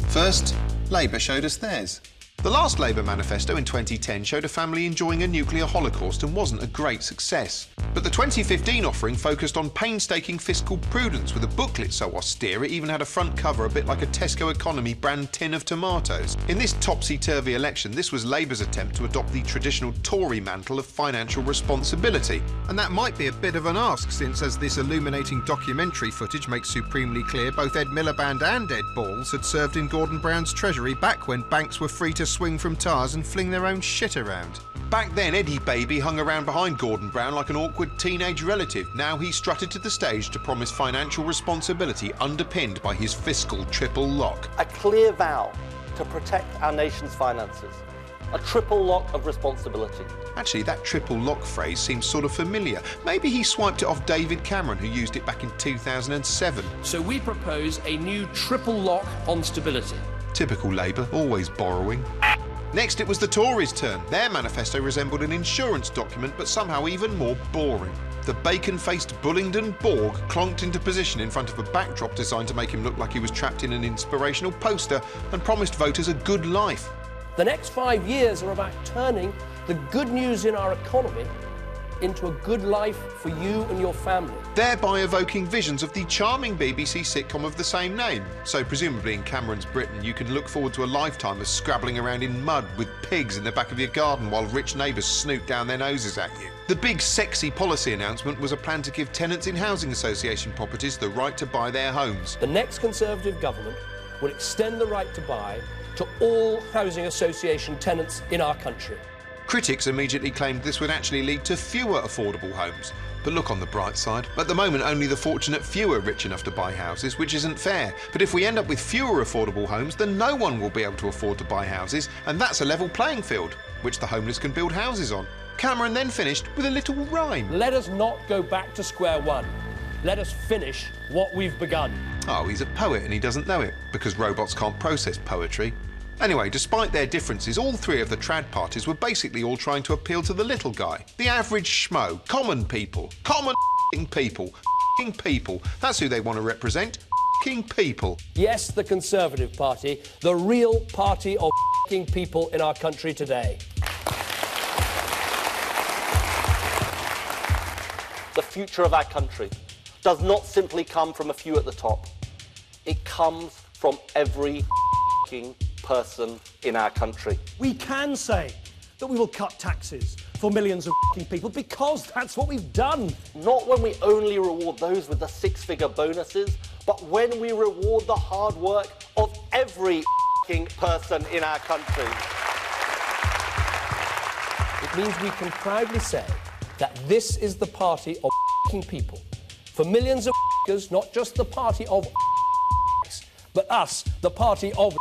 First, Labour showed us theirs. The last Labour manifesto in 2010 showed a family enjoying a nuclear holocaust and wasn't a great success. But the 2015 offering focused on painstaking fiscal prudence with a booklet so austere it even had a front cover a bit like a Tesco economy brand tin of tomatoes. In this topsy-turvy election, this was Labour's attempt to adopt the traditional Tory mantle of financial responsibility. And that might be a bit of an ask since, as this illuminating documentary footage makes supremely clear, both Ed Miliband and Ed Balls had served in Gordon Brown's treasury back when banks were free to swing from tars and fling their own shit around. Back then, Eddie Baby hung around behind Gordon Brown like an awkward teenage relative. Now he strutted to the stage to promise financial responsibility underpinned by his fiscal triple lock. A clear vow to protect our nation's finances. A triple lock of responsibility. Actually, that triple lock phrase seems sort of familiar. Maybe he swiped it off David Cameron, who used it back in 2007. So we propose a new triple lock on stability. Typical Labour, always borrowing. Next, it was the Tories' turn. Their manifesto resembled an insurance document, but somehow even more boring. The bacon-faced Bullingdon Borg clonked into position in front of a backdrop designed to make him look like he was trapped in an inspirational poster and promised voters a good life. The next 5 years are about turning the good news in our economy into a good life for you and your family. Thereby evoking visions of the charming BBC sitcom of the same name. So presumably in Cameron's Britain you can look forward to a lifetime of scrabbling around in mud with pigs in the back of your garden while rich neighbours snoot down their noses at you. The big sexy policy announcement was a plan to give tenants in housing association properties the right to buy their homes. The next Conservative government will extend the right to buy to all housing association tenants in our country. Critics immediately claimed this would actually lead to fewer affordable homes. But look on the bright side. At the moment, only the fortunate few are rich enough to buy houses, which isn't fair. But if we end up with fewer affordable homes, then no one will be able to afford to buy houses, and that's a level playing field, which the homeless can build houses on. Cameron then finished with a little rhyme. Let us not go back to square one. Let us finish what we've begun. Oh, he's a poet and he doesn't know it, because robots can't process poetry. Anyway, despite their differences, all three of the trad parties were basically all trying to appeal to the little guy. The average schmo. Common people. Common people. People. That's who they want to represent. People. Yes, the Conservative Party, the real party of people in our country today. The future of our country does not simply come from a few at the top. It comes from every person in our country. We can say that we will cut taxes for millions of people because that's what we've done. Not when we only reward those with the six-figure bonuses, but when we reward the hard work of every person in our country. It means we can proudly say that this is the party of people, for millions of not just the party of but us, the party of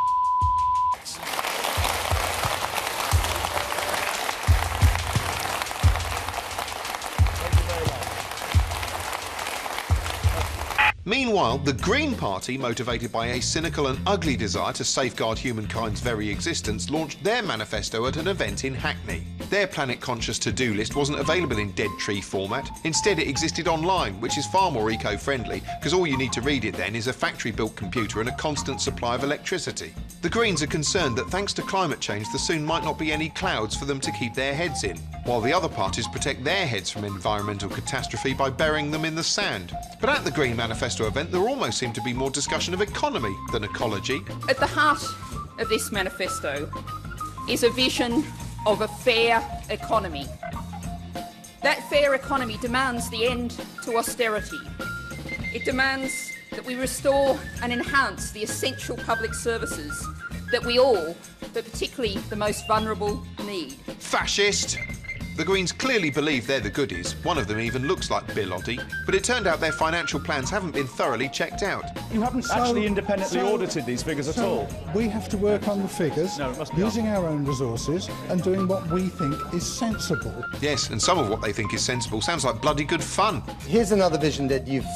Meanwhile, the Green Party, motivated by a cynical and ugly desire to safeguard humankind's very existence, launched their manifesto at an event in Hackney. Their planet-conscious to-do list wasn't available in dead tree format. Instead, it existed online, which is far more eco-friendly, because all you need to read it then is a factory-built computer and a constant supply of electricity. The Greens are concerned that thanks to climate change, there soon might not be any clouds for them to keep their heads in, while the other parties protect their heads from environmental catastrophe by burying them in the sand. But at the Green Manifesto event, there almost seemed to be more discussion of economy than ecology. At the heart of this manifesto is a vision of a fair economy. That fair economy demands the end to austerity. It demands that we restore and enhance the essential public services that we all, but particularly the most vulnerable, need. Fascist! The Greens clearly believe they're the goodies. One of them even looks like Bill Oddie. But it turned out their financial plans haven't been thoroughly checked out. You haven't actually independently audited these figures at all. We have to work on the figures, using our own resources and doing what we think is sensible. Yes, and some of what they think is sensible sounds like bloody good fun. Here's another vision that you've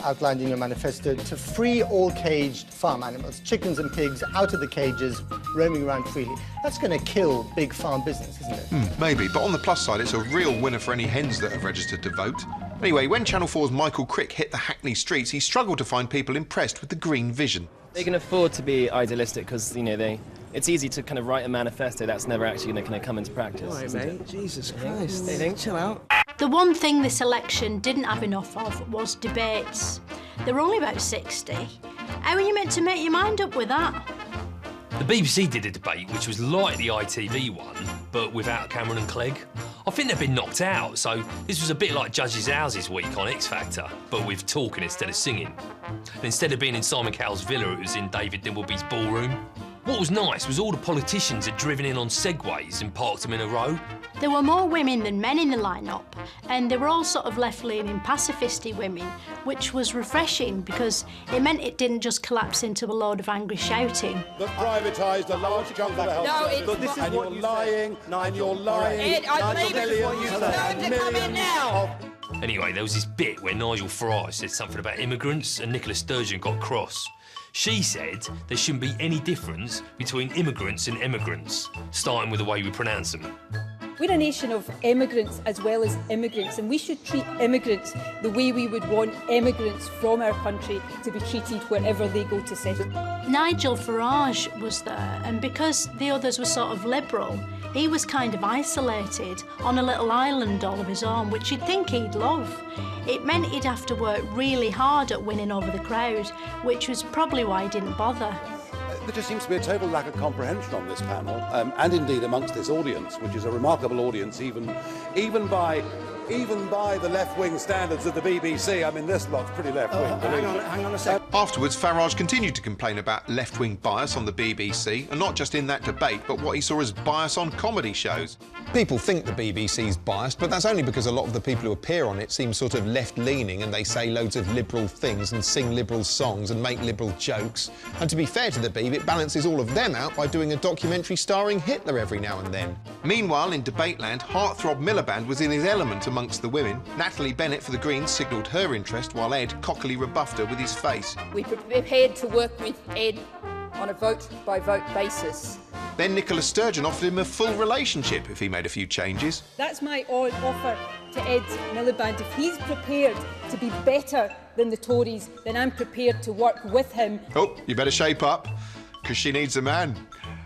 outlined in your manifesto: to free all caged farm animals, chickens and pigs, out of the cages, roaming around freely. That's going to kill big farm business, isn't it? Maybe, but on the plus side, it's a real winner for any hens that have registered to vote. Anyway, when Channel 4's Michael Crick hit the Hackney streets, he struggled to find people impressed with the green vision. They can afford to be idealistic because, you know, it's easy to kind of write a manifesto that's never actually going to come into practice. All right, mate. Jesus Christ. Chill out. The one thing this election didn't have enough of was debates. There were only about 60. How are you meant to make your mind up with that? The BBC did a debate which was like the ITV one, but without Cameron and Clegg. I think they've been knocked out, so this was a bit like Judges' Houses week on X Factor, but with talking instead of singing. And instead of being in Simon Cowell's villa, it was in David Dimbleby's ballroom. What was nice was all the politicians had driven in on Segways and parked them in a row. There were more women than men in the line-up, and they were all sort of left-leaning pacifisty women, which was refreshing because it meant it didn't just collapse into a load of angry shouting. That privatised a large chunk of the health service. This is and what you're lying, and you're lying. Ed, I believe this is what you said. To come in now. Anyway, there was this bit where Nigel Farage said something about immigrants and Nicola Sturgeon got cross. She said there shouldn't be any difference between immigrants and emigrants, starting with the way we pronounce them. We're a nation of emigrants as well as immigrants, and we should treat immigrants the way we would want immigrants from our country to be treated wherever they go to settle. Nigel Farage was there, and because the others were sort of liberal, he was kind of isolated on a little island all of his own, which you'd think he'd love. It meant he'd have to work really hard at winning over the crowd, which was probably why he didn't bother. There just seems to be a total lack of comprehension on this panel, and indeed amongst this audience, which is a remarkable audience, even by the left-wing standards of the BBC. I mean, this lot's pretty left-wing. Hang on a sec. Afterwards, Farage continued to complain about left-wing bias on the BBC, and not just in that debate, but what he saw as bias on comedy shows. People think the BBC's biased, but that's only because a lot of the people who appear on it seem sort of left-leaning, and they say loads of liberal things and sing liberal songs and make liberal jokes. And to be fair to the Beeb, it balances all of them out by doing a documentary starring Hitler every now and then. Meanwhile, in Debateland, heartthrob Miliband was in his element amongst the women. Natalie Bennett for the Greens signalled her interest, while Ed cockily rebuffed her with his face. We're prepared to work with Ed on a vote-by-vote basis. Then Nicola Sturgeon offered him a full relationship if he made a few changes. That's my offer to Ed Miliband. If he's prepared to be better than the Tories, then I'm prepared to work with him. Oh, you better shape up, because she needs a man.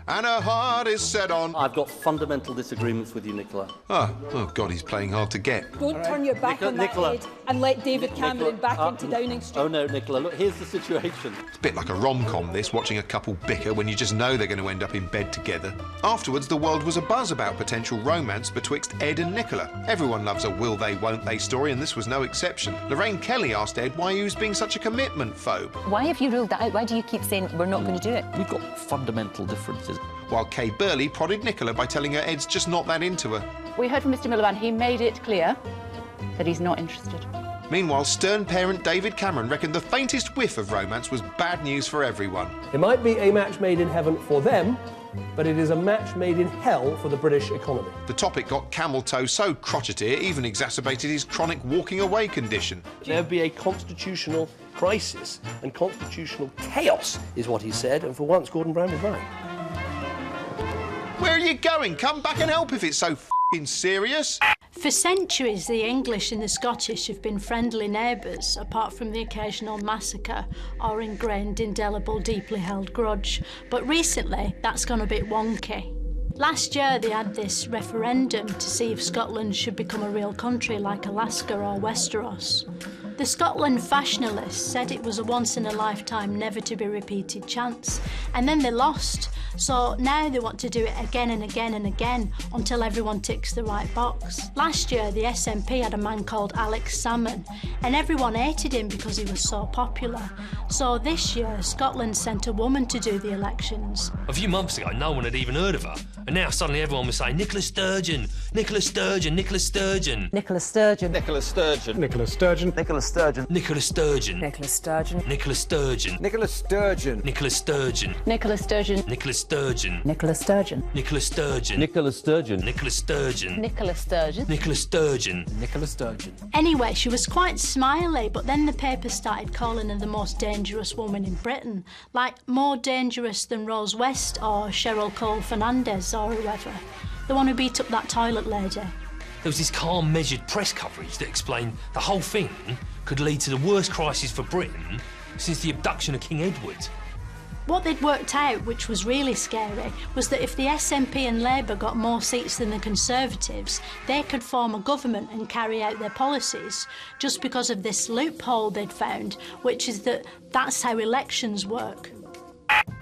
And her heart is set on... I've got fundamental disagreements with you, Nicola. Oh God, he's playing hard to get. Don't turn your back on that, Ed, and let David Cameron back into Downing Street. Oh no, Nicola, look, here's the situation. It's a bit like a rom-com, this, watching a couple bicker when you just know they're going to end up in bed together. Afterwards, the world was abuzz about potential romance betwixt Ed and Nicola. Everyone loves a will they, won't they story, and this was no exception. Lorraine Kelly asked Ed why he was being such a commitment phobe. Why have you ruled that out? Why do you keep saying we're not going to do it? We've got fundamental differences. While Kay Burley prodded Nicola by telling her Ed's just not that into her. We heard from Mr Miliband. He made it clear that he's not interested. Meanwhile, stern parent David Cameron reckoned the faintest whiff of romance was bad news for everyone. It might be a match made in heaven for them, but it is a match made in hell for the British economy. The topic got camel toe so crotchety it even exacerbated his chronic walking away condition. There'd be a constitutional crisis, and constitutional chaos is what he said, and for once Gordon Brown was right. Where are you going? Come back and help if it's so f***ing serious. For centuries, the English and the Scottish have been friendly neighbours, apart from the occasional massacre or ingrained, indelible, deeply held grudge. But recently, that's gone a bit wonky. Last year, they had this referendum to see if Scotland should become a real country like Alaska or Westeros. The Scotland fashionalists said it was a once-in-a-lifetime, never-to-be-repeated chance, and then they lost. So now they want to do it again and again and again until everyone ticks the right box. Last year, the SNP had a man called Alex Salmon, and everyone hated him because he was so popular. So this year, Scotland sent a woman to do the elections. A few months ago, no one had even heard of her, and now suddenly everyone was saying, Nicola Sturgeon, Nicola Sturgeon, Nicola Sturgeon. Nicola Sturgeon. Nicola Sturgeon. Nicola Sturgeon. Nicola Sturgeon. Nicola Sturgeon. Nicola Sturgeon. Nicola Sturgeon. Nicola Sturgeon. Nicola Sturgeon. Nicola Sturgeon. Nicola Sturgeon. Nicola Sturgeon. Nicola Sturgeon. Nicola Sturgeon. Nicola Sturgeon. Nicola Sturgeon. Nicola Sturgeon. Nicola Sturgeon. Anyway, she was quite smiley, but then the paper started calling her the most dangerous woman in Britain, like more dangerous than Rose West or Cheryl Cole Fernandez or whoever, the one who beat up that toilet lady. There was this calm, measured press coverage that explained the whole thing could lead to the worst crisis for Britain since the abduction of King Edward. What they'd worked out, which was really scary, was that if the SNP and Labour got more seats than the Conservatives, they could form a government and carry out their policies, just because of this loophole they'd found, which is that that's how elections work.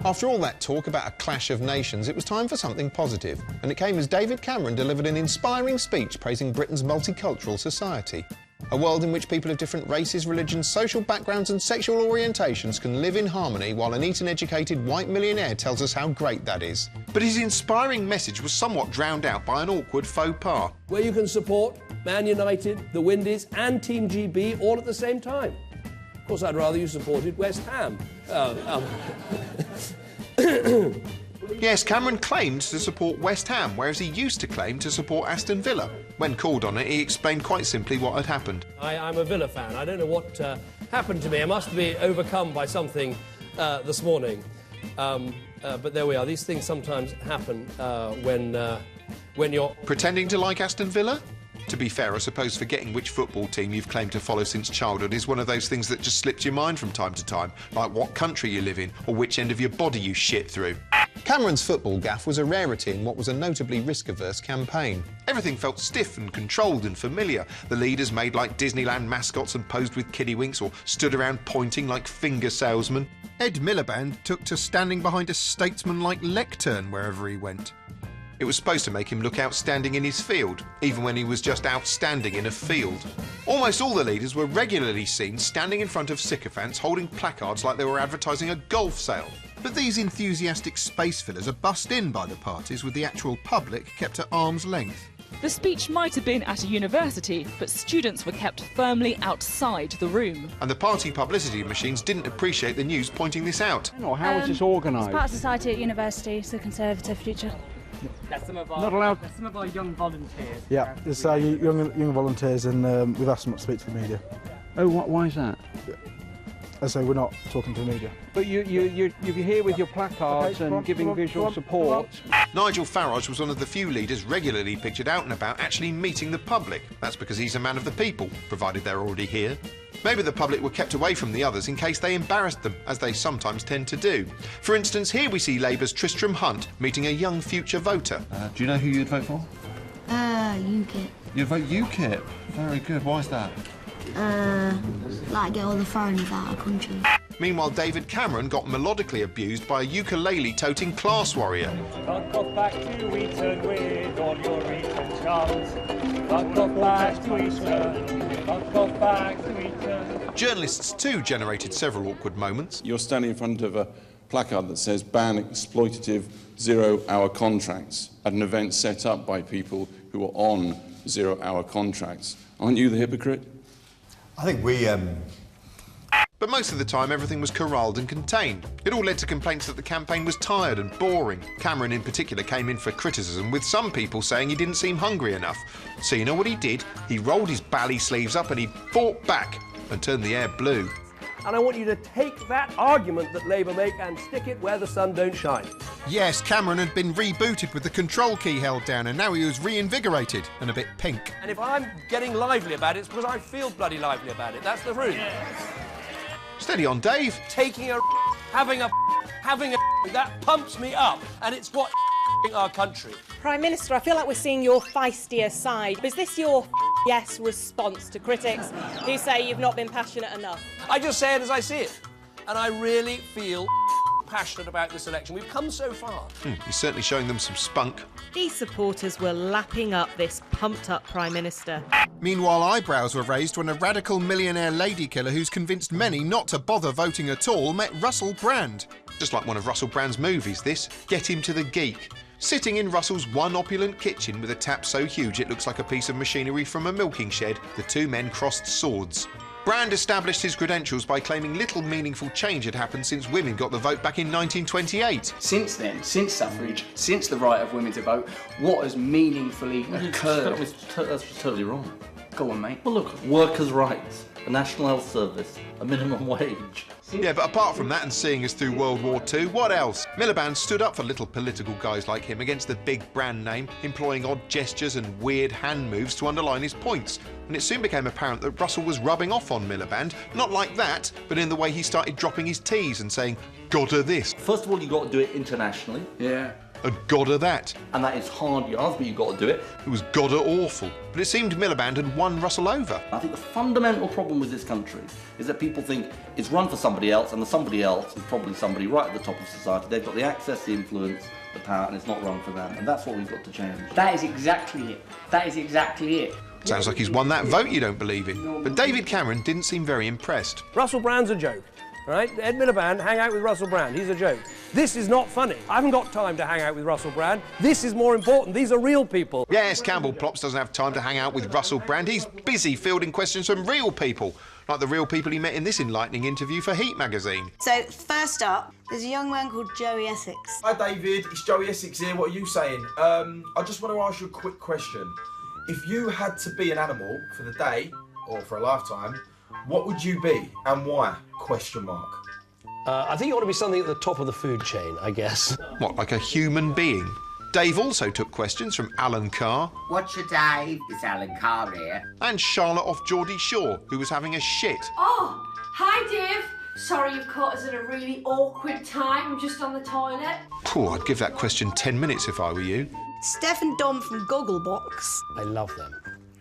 After all that talk about a clash of nations, it was time for something positive, and it came as David Cameron delivered an inspiring speech praising Britain's multicultural society. A world in which people of different races, religions, social backgrounds and sexual orientations can live in harmony while a neat and educated white millionaire tells us how great that is. But his inspiring message was somewhat drowned out by an awkward faux pas. Where you can support Man United, the Windies and Team GB all at the same time. Of course, I'd rather you supported West Ham. Yes, Cameron claimed to support West Ham, whereas he used to claim to support Aston Villa. When called on it, he explained quite simply what had happened. I'm a Villa fan. I don't know what happened to me. I must be overcome by something this morning. But there we are. These things sometimes happen when you're... Pretending to like Aston Villa? To be fair, I suppose forgetting which football team you've claimed to follow since childhood is one of those things that just slips your mind from time to time, like what country you live in or which end of your body you shit through. Cameron's football gaffe was a rarity in what was a notably risk-averse campaign. Everything felt stiff and controlled and familiar. The leaders made like Disneyland mascots and posed with kiddie winks or stood around pointing like finger salesmen. Ed Miliband took to standing behind a statesman-like lectern wherever he went. It was supposed to make him look outstanding in his field, even when he was just outstanding in a field. Almost all the leaders were regularly seen standing in front of sycophants holding placards like they were advertising a golf sale. But these enthusiastic space fillers are bussed in by the parties with the actual public kept at arm's length. The speech might have been at a university, but students were kept firmly outside the room. And the party publicity machines didn't appreciate the news pointing this out. How was this organised? It's part of society at university, it's a Conservative future. That's some of our, not allowed. That's some of our young volunteers. Yeah, it's young volunteers, and we've asked them not to speak to the media. Oh, why is that? As I say, we're not talking to the media. But you're here with your placards and giving visual support. Nigel Farage was one of the few leaders regularly pictured out and about actually meeting the public. That's because he's a man of the people, provided they're already here. Maybe the public were kept away from the others in case they embarrassed them, as they sometimes tend to do. For instance, here we see Labour's Tristram Hunt meeting a young future voter. Do you know who you'd vote for? UKIP. You'd vote UKIP? Very good. Why is that? Like get all the foreigners out of the country. Meanwhile, David Cameron got melodically abused by a ukulele-toting class warrior. Fuck off back to Eton with all your Eton chums. Fuck off back to Eton. Fuck off back to Eton. Journalists too generated several awkward moments. You're standing in front of a placard that says ban exploitative zero-hour contracts at an event set up by people who are on zero-hour contracts. Aren't you the hypocrite? I think we, But most of the time, everything was corralled and contained. It all led to complaints that the campaign was tired and boring. Cameron, in particular, came in for criticism, with some people saying he didn't seem hungry enough. So you know what he did? He rolled his bally sleeves up and he fought back and turned the air blue. And I want you to take that argument that Labour make and stick it where the sun don't shine. Yes, Cameron had been rebooted with the control key held down, and now he was reinvigorated and a bit pink. And if I'm getting lively about it, it's because I feel bloody lively about it. That's the truth. Steady on, Dave. Taking a having a that pumps me up, and it's what our country. Prime Minister, I feel like we're seeing your feistier side. Is this your yes response to critics who say you've not been passionate enough? I just say it as I see it, and I really feel passionate about this election. We've come so far. He's certainly showing them some spunk. These supporters were lapping up this pumped-up Prime Minister. Meanwhile, eyebrows were raised when a radical millionaire lady killer who's convinced many not to bother voting at all met Russell Brand. Just like one of Russell Brand's movies, this. Get Him to the Geek. Sitting in Russell's one opulent kitchen with a tap so huge it looks like a piece of machinery from a milking shed, the two men crossed swords. Brand established his credentials by claiming little meaningful change had happened since women got the vote back in 1928. Since then, since suffrage, since the right of women to vote, what has meaningfully occurred? That's totally wrong. Go on, mate. Well, look, workers' rights, a national health service, a minimum wage. Yeah, but apart from that and seeing us through World War II, what else? Miliband stood up for little political guys like him against the big brand name, employing odd gestures and weird hand moves to underline his points. And it soon became apparent that Russell was rubbing off on Miliband, not like that, but in the way he started dropping his T's and saying, "Gotta this." First of all, you've got to do it internationally. Yeah. And gotta that. And that is hard yards, but you've got to do it. It was gotta awful. But it seemed Miliband had won Russell over. I think the fundamental problem with this country is that people think it's run for somebody else, and the somebody else is probably somebody right at the top of society. They've got the access, the influence, the power, and it's not run for them. And that's what we've got to change. That is exactly it. That is exactly it. Sounds like he's won that vote you don't believe in. But David Cameron didn't seem very impressed. Russell Brand's a joke. Right? Ed Miliband, hang out with Russell Brand. He's a joke. This is not funny. I haven't got time to hang out with Russell Brand. This is more important. These are real people. Yes, Campbell Plops doesn't have time to hang out with Russell Brand. He's busy fielding questions from real people, like the real people he met in this enlightening interview for Heat magazine. So, first up, there's a young man called Joey Essex. Hi, David. It's Joey Essex here. What are you saying? I just want to ask you a quick question. If you had to be an animal for the day, or for a lifetime, what would you be and why? Question mark. I think you ought to be something at the top of the food chain, I guess. What, like a human being? Dave also took questions from Alan Carr. What's your Dave? It's Alan Carr here. And Charlotte off Geordie Shore, who was having a shit. Oh, hi, Dave. Sorry you've caught us at a really awkward time. I'm just on the toilet. Oh, I'd give that question 10 minutes if I were you. Steph and Dom from Gogglebox. I love them.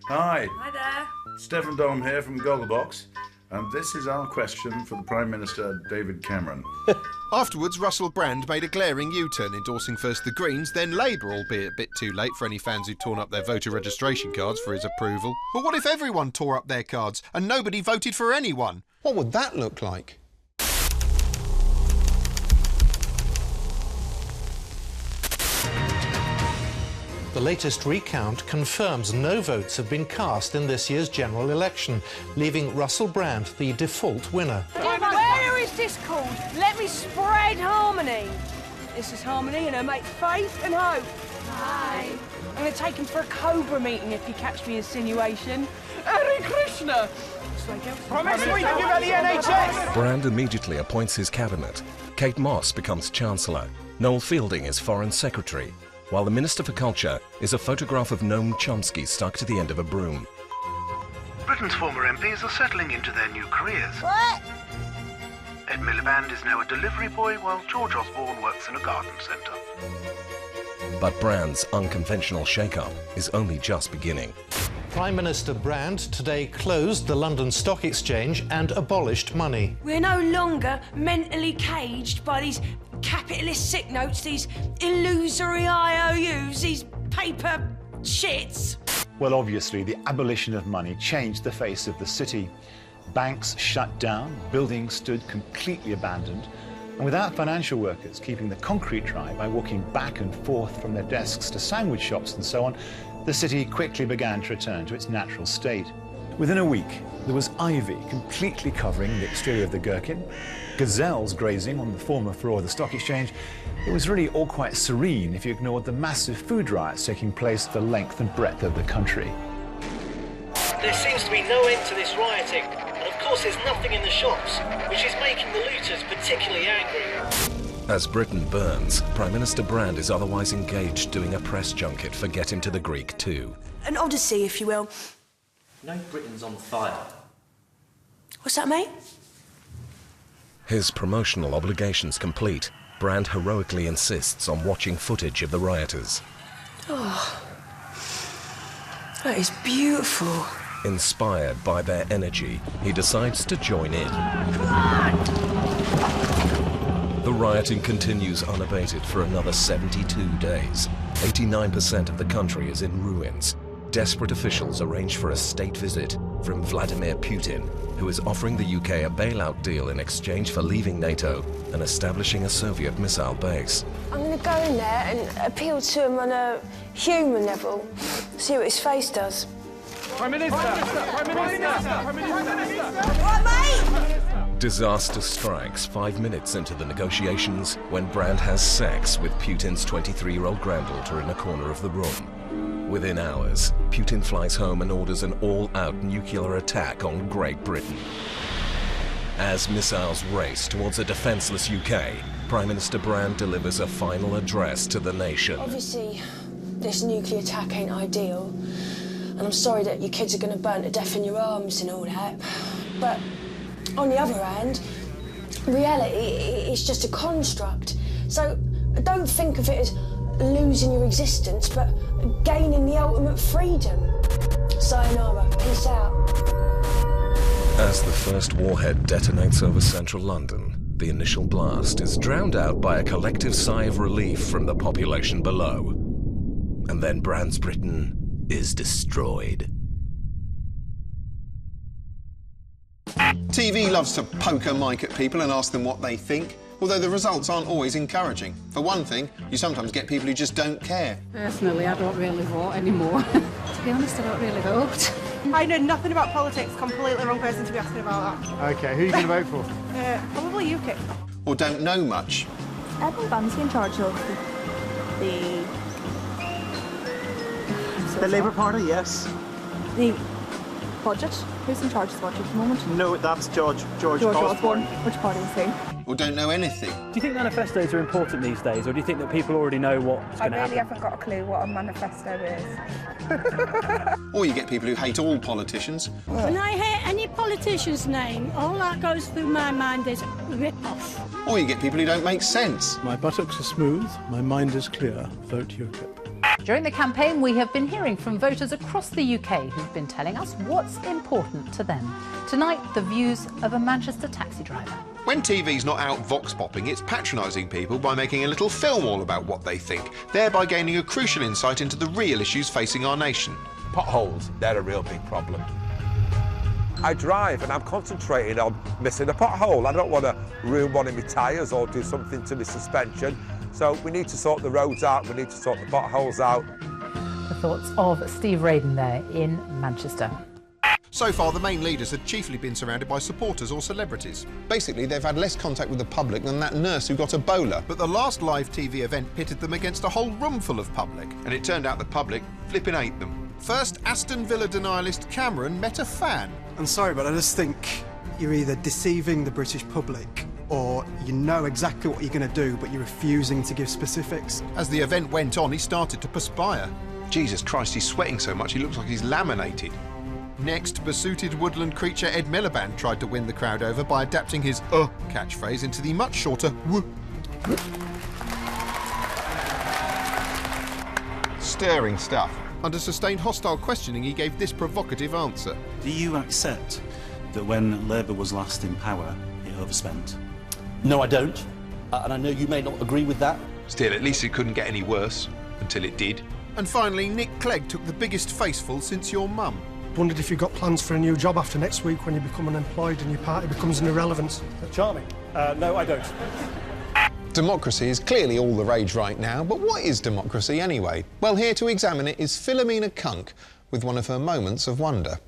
Hi. Hi there. Stephen Dom here from Gogglebox. And this is our question for the Prime Minister, David Cameron. Afterwards, Russell Brand made a glaring U-turn, endorsing first the Greens, then Labour, albeit a bit too late for any fans who'd torn up their voter registration cards for his approval. But what if everyone tore up their cards and nobody voted for anyone? What would that look like? The latest recount confirms no votes have been cast in this year's general election, leaving Russell Brand the default winner. Where is this called? Let me spread harmony. This is Harmony and her mates Faith and Hope. Hi. I'm going to take him for a Cobra meeting if you catch the insinuation. Hare Krishna. Promise we can give her the NHS. Brand immediately appoints his cabinet. Kate Moss becomes Chancellor. Noel Fielding is Foreign Secretary, while the Minister for Culture is a photograph of Noam Chomsky stuck to the end of a broom. Britain's former MPs are settling into their new careers. What? Ed Miliband is now a delivery boy, while George Osborne works in a garden centre. But Brand's unconventional shake-up is only just beginning. Prime Minister Brand today closed the London Stock Exchange and abolished money. We're no longer mentally caged by these capitalist sick notes, these illusory IOUs, these paper shits. Well, obviously, the abolition of money changed the face of the city. Banks shut down, buildings stood completely abandoned, and without financial workers keeping the concrete dry by walking back and forth from their desks to sandwich shops and so on, the city quickly began to return to its natural state. Within a week, there was ivy completely covering the exterior of the gherkin, gazelles grazing on the former floor of the stock exchange. It was really all quite serene if you ignored the massive food riots taking place the length and breadth of the country. There seems to be no end to this rioting, and of course there's nothing in the shops, which is making the looters particularly angry. As Britain burns, Prime Minister Brand is otherwise engaged doing a press junket for Get Him to the Greek too. An odyssey, if you will. No, Britain's on fire. What's that, mate? His promotional obligations complete, Brand heroically insists on watching footage of the rioters. Oh, that is beautiful. Inspired by their energy, he decides to join in. The rioting continues unabated for another 72 days. 89% of the country is in ruins. Desperate officials arrange for a state visit from Vladimir Putin, who is offering the UK a bailout deal in exchange for leaving NATO and establishing a Soviet missile base. I'm going to go in there and appeal to him on a human level, see what his face does. Prime Minister! Prime Minister! Prime Minister! Right, mate! Disaster strikes 5 minutes into the negotiations when Brand has sex with Putin's 23-year-old granddaughter in a corner of the room. Within hours, Putin flies home and orders an all-out nuclear attack on Great Britain. As missiles race towards a defenceless UK, Prime Minister Brand delivers a final address to the nation. Obviously, this nuclear attack ain't ideal, and I'm sorry that your kids are going to burn to death in your arms and all that, but on the other hand, reality is just a construct, so don't think of it as losing your existence, but gaining the ultimate freedom. Sayonara, peace out. As the first warhead detonates over central London, the initial blast is drowned out by a collective sigh of relief from the population below. And then Brand's Britain is destroyed. TV loves to poke a mic at people and ask them what they think, although the results aren't always encouraging. For one thing, you sometimes get people who just don't care. Personally, I don't really vote anymore. To be honest, I don't really vote. I know nothing about politics. Completely wrong person to be asking about that. OK, who are you going to vote for? Probably UKIP. Or don't know much. Edmund Bann's in charge of the Labour Party, yes. The budget? Who's in charge of the budget at the moment? No, that's George Osborne. Which party is he? Or don't know anything. Do you think manifestos are important these days, or do you think that people already know what's going to happen? I really haven't got a clue what a manifesto is. Or you get people who hate all politicians. When I hear any politician's name, all that goes through my mind is rip-off. Or you get people who don't make sense. My buttocks are smooth, my mind is clear. Vote UKIP. During the campaign, we have been hearing from voters across the UK who've been telling us what's important to them. Tonight, the views of a Manchester taxi driver. When TV's not out vox-popping, it's patronising people by making a little film all about what they think, thereby gaining a crucial insight into the real issues facing our nation. Potholes, they're a real big problem. I drive and I'm concentrating on missing a pothole. I don't want to ruin one of my tyres or do something to my suspension. So we need to sort the roads out, we need to sort the potholes out. The thoughts of Steve Radin there in Manchester. So far, the main leaders have chiefly been surrounded by supporters or celebrities. Basically, they've had less contact with the public than that nurse who got Ebola. But the last live TV event pitted them against a whole room full of public. And it turned out the public flipping ate them. First, Aston Villa denialist Cameron met a fan. I'm sorry, but I just think you're either deceiving the British public or you know exactly what you're going to do, but you're refusing to give specifics. As the event went on, he started to perspire. Jesus Christ, he's sweating so much he looks like he's laminated. Next, besooted woodland creature Ed Miliband tried to win the crowd over by adapting his catchphrase into the much shorter w. Stirring stuff. Under sustained hostile questioning, he gave this provocative answer. Do you accept that when Labour was last in power, it overspent? No, I don't. And I know you may not agree with that. Still, at least it couldn't get any worse, until it did. And finally, Nick Clegg took the biggest faceful since your mum. Wondered if you've got plans for a new job after next week when you become unemployed and your party becomes an irrelevance. Charming. No, I don't. Democracy is clearly all the rage right now, but what is democracy anyway? Well, here to examine it is Philomena Kunk with one of her moments of wonder.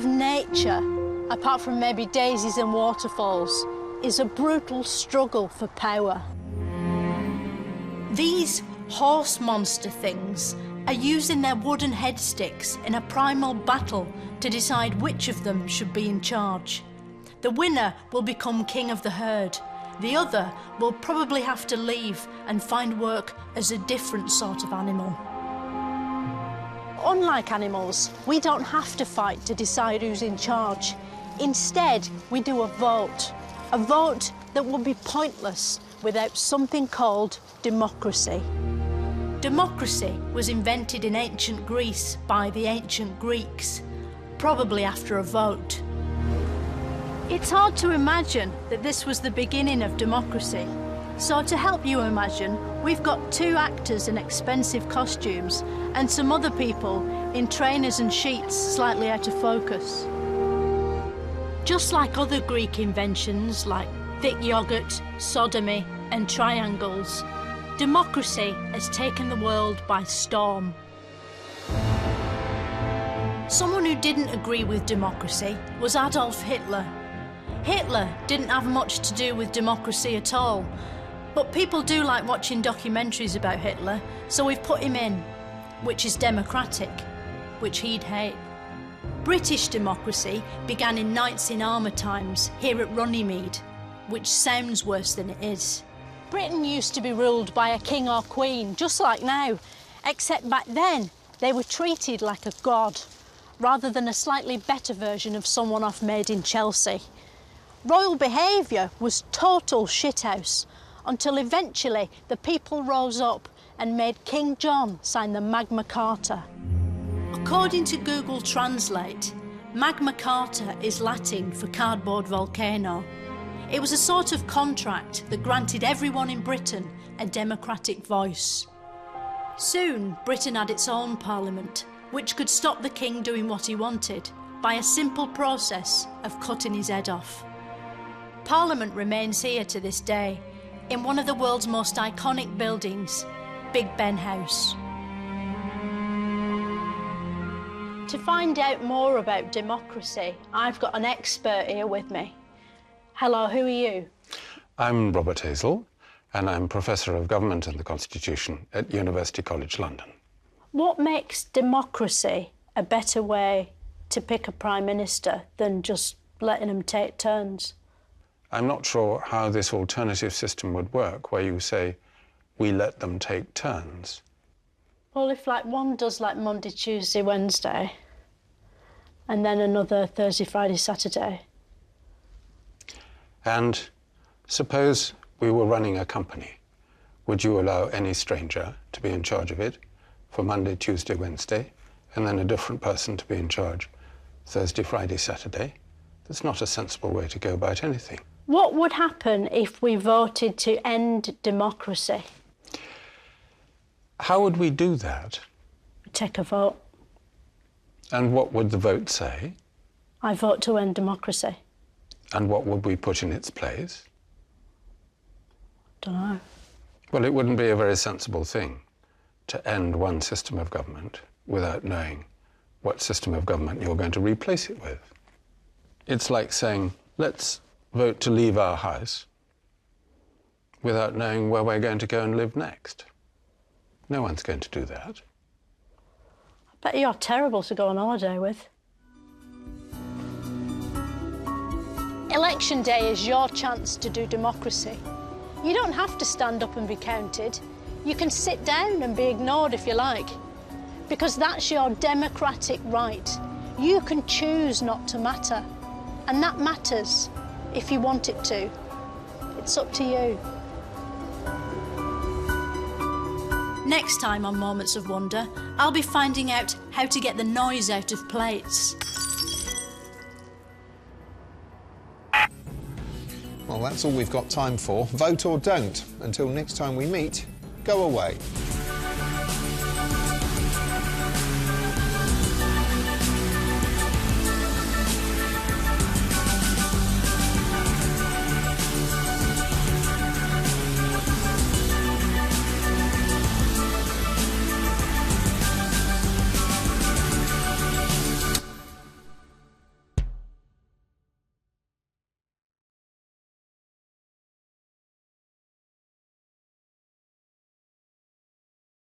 of nature, apart from maybe daisies and waterfalls, is a brutal struggle for power. These horse monster things are using their wooden headsticks in a primal battle to decide which of them should be in charge. The winner will become king of the herd. The other will probably have to leave and find work as a different sort of animal. Unlike animals, we don't have to fight to decide who's in charge. Instead, we do a vote that would be pointless without something called democracy. Democracy was invented in ancient Greece by the ancient Greeks, probably after a vote. It's hard to imagine that this was the beginning of democracy. So to help you imagine, we've got 2 actors in expensive costumes and some other people in trainers and sheets slightly out of focus. Just like other Greek inventions like thick yoghurt, sodomy and triangles, democracy has taken the world by storm. Someone who didn't agree with democracy was Adolf Hitler. Hitler didn't have much to do with democracy at all, but people do like watching documentaries about Hitler, so we've put him in, which is democratic, which he'd hate. British democracy began in Knights in Armour times here at Runnymede, which sounds worse than it is. Britain used to be ruled by a king or queen, just like now, except back then they were treated like a god, rather than a slightly better version of someone off Made in Chelsea. Royal behaviour was total shithouse, until eventually the people rose up and made King John sign the Magna Carta. According to Google Translate, Magna Carta is Latin for cardboard volcano. It was a sort of contract that granted everyone in Britain a democratic voice. Soon, Britain had its own parliament, which could stop the king doing what he wanted by a simple process of cutting his head off. Parliament remains here to this day, in one of the world's most iconic buildings, Big Ben House. To find out more about democracy, I've got an expert here with me. Hello, who are you? I'm Robert Hazel, and I'm Professor of Government and the Constitution at University College London. What makes democracy a better way to pick a Prime Minister than just letting them take turns? I'm not sure how this alternative system would work, where you say, we let them take turns. Well, if like one does like Monday, Tuesday, Wednesday, and then another Thursday, Friday, Saturday. And suppose we were running a company. Would you allow any stranger to be in charge of it for Monday, Tuesday, Wednesday, and then a different person to be in charge Thursday, Friday, Saturday? That's not a sensible way to go about anything. What would happen if we voted to end democracy? How would we do that? Take a vote. And what would the vote say? I vote to end democracy. And what would we put in its place? Don't know. Well, it wouldn't be a very sensible thing to end one system of government without knowing what system of government you're going to replace it with. It's like saying, let's vote to leave our house without knowing where we're going to go and live next. No one's going to do that. I bet you're terrible to go on holiday with. Election day is your chance to do democracy. You don't have to stand up and be counted. You can sit down and be ignored if you like, because that's your democratic right. You can choose not to matter, and that matters if you want it to. It's up to you. Next time on Moments of Wonder, I'll be finding out how to get the noise out of plates. Well, that's all we've got time for. Vote or don't. Until next time we meet, go away.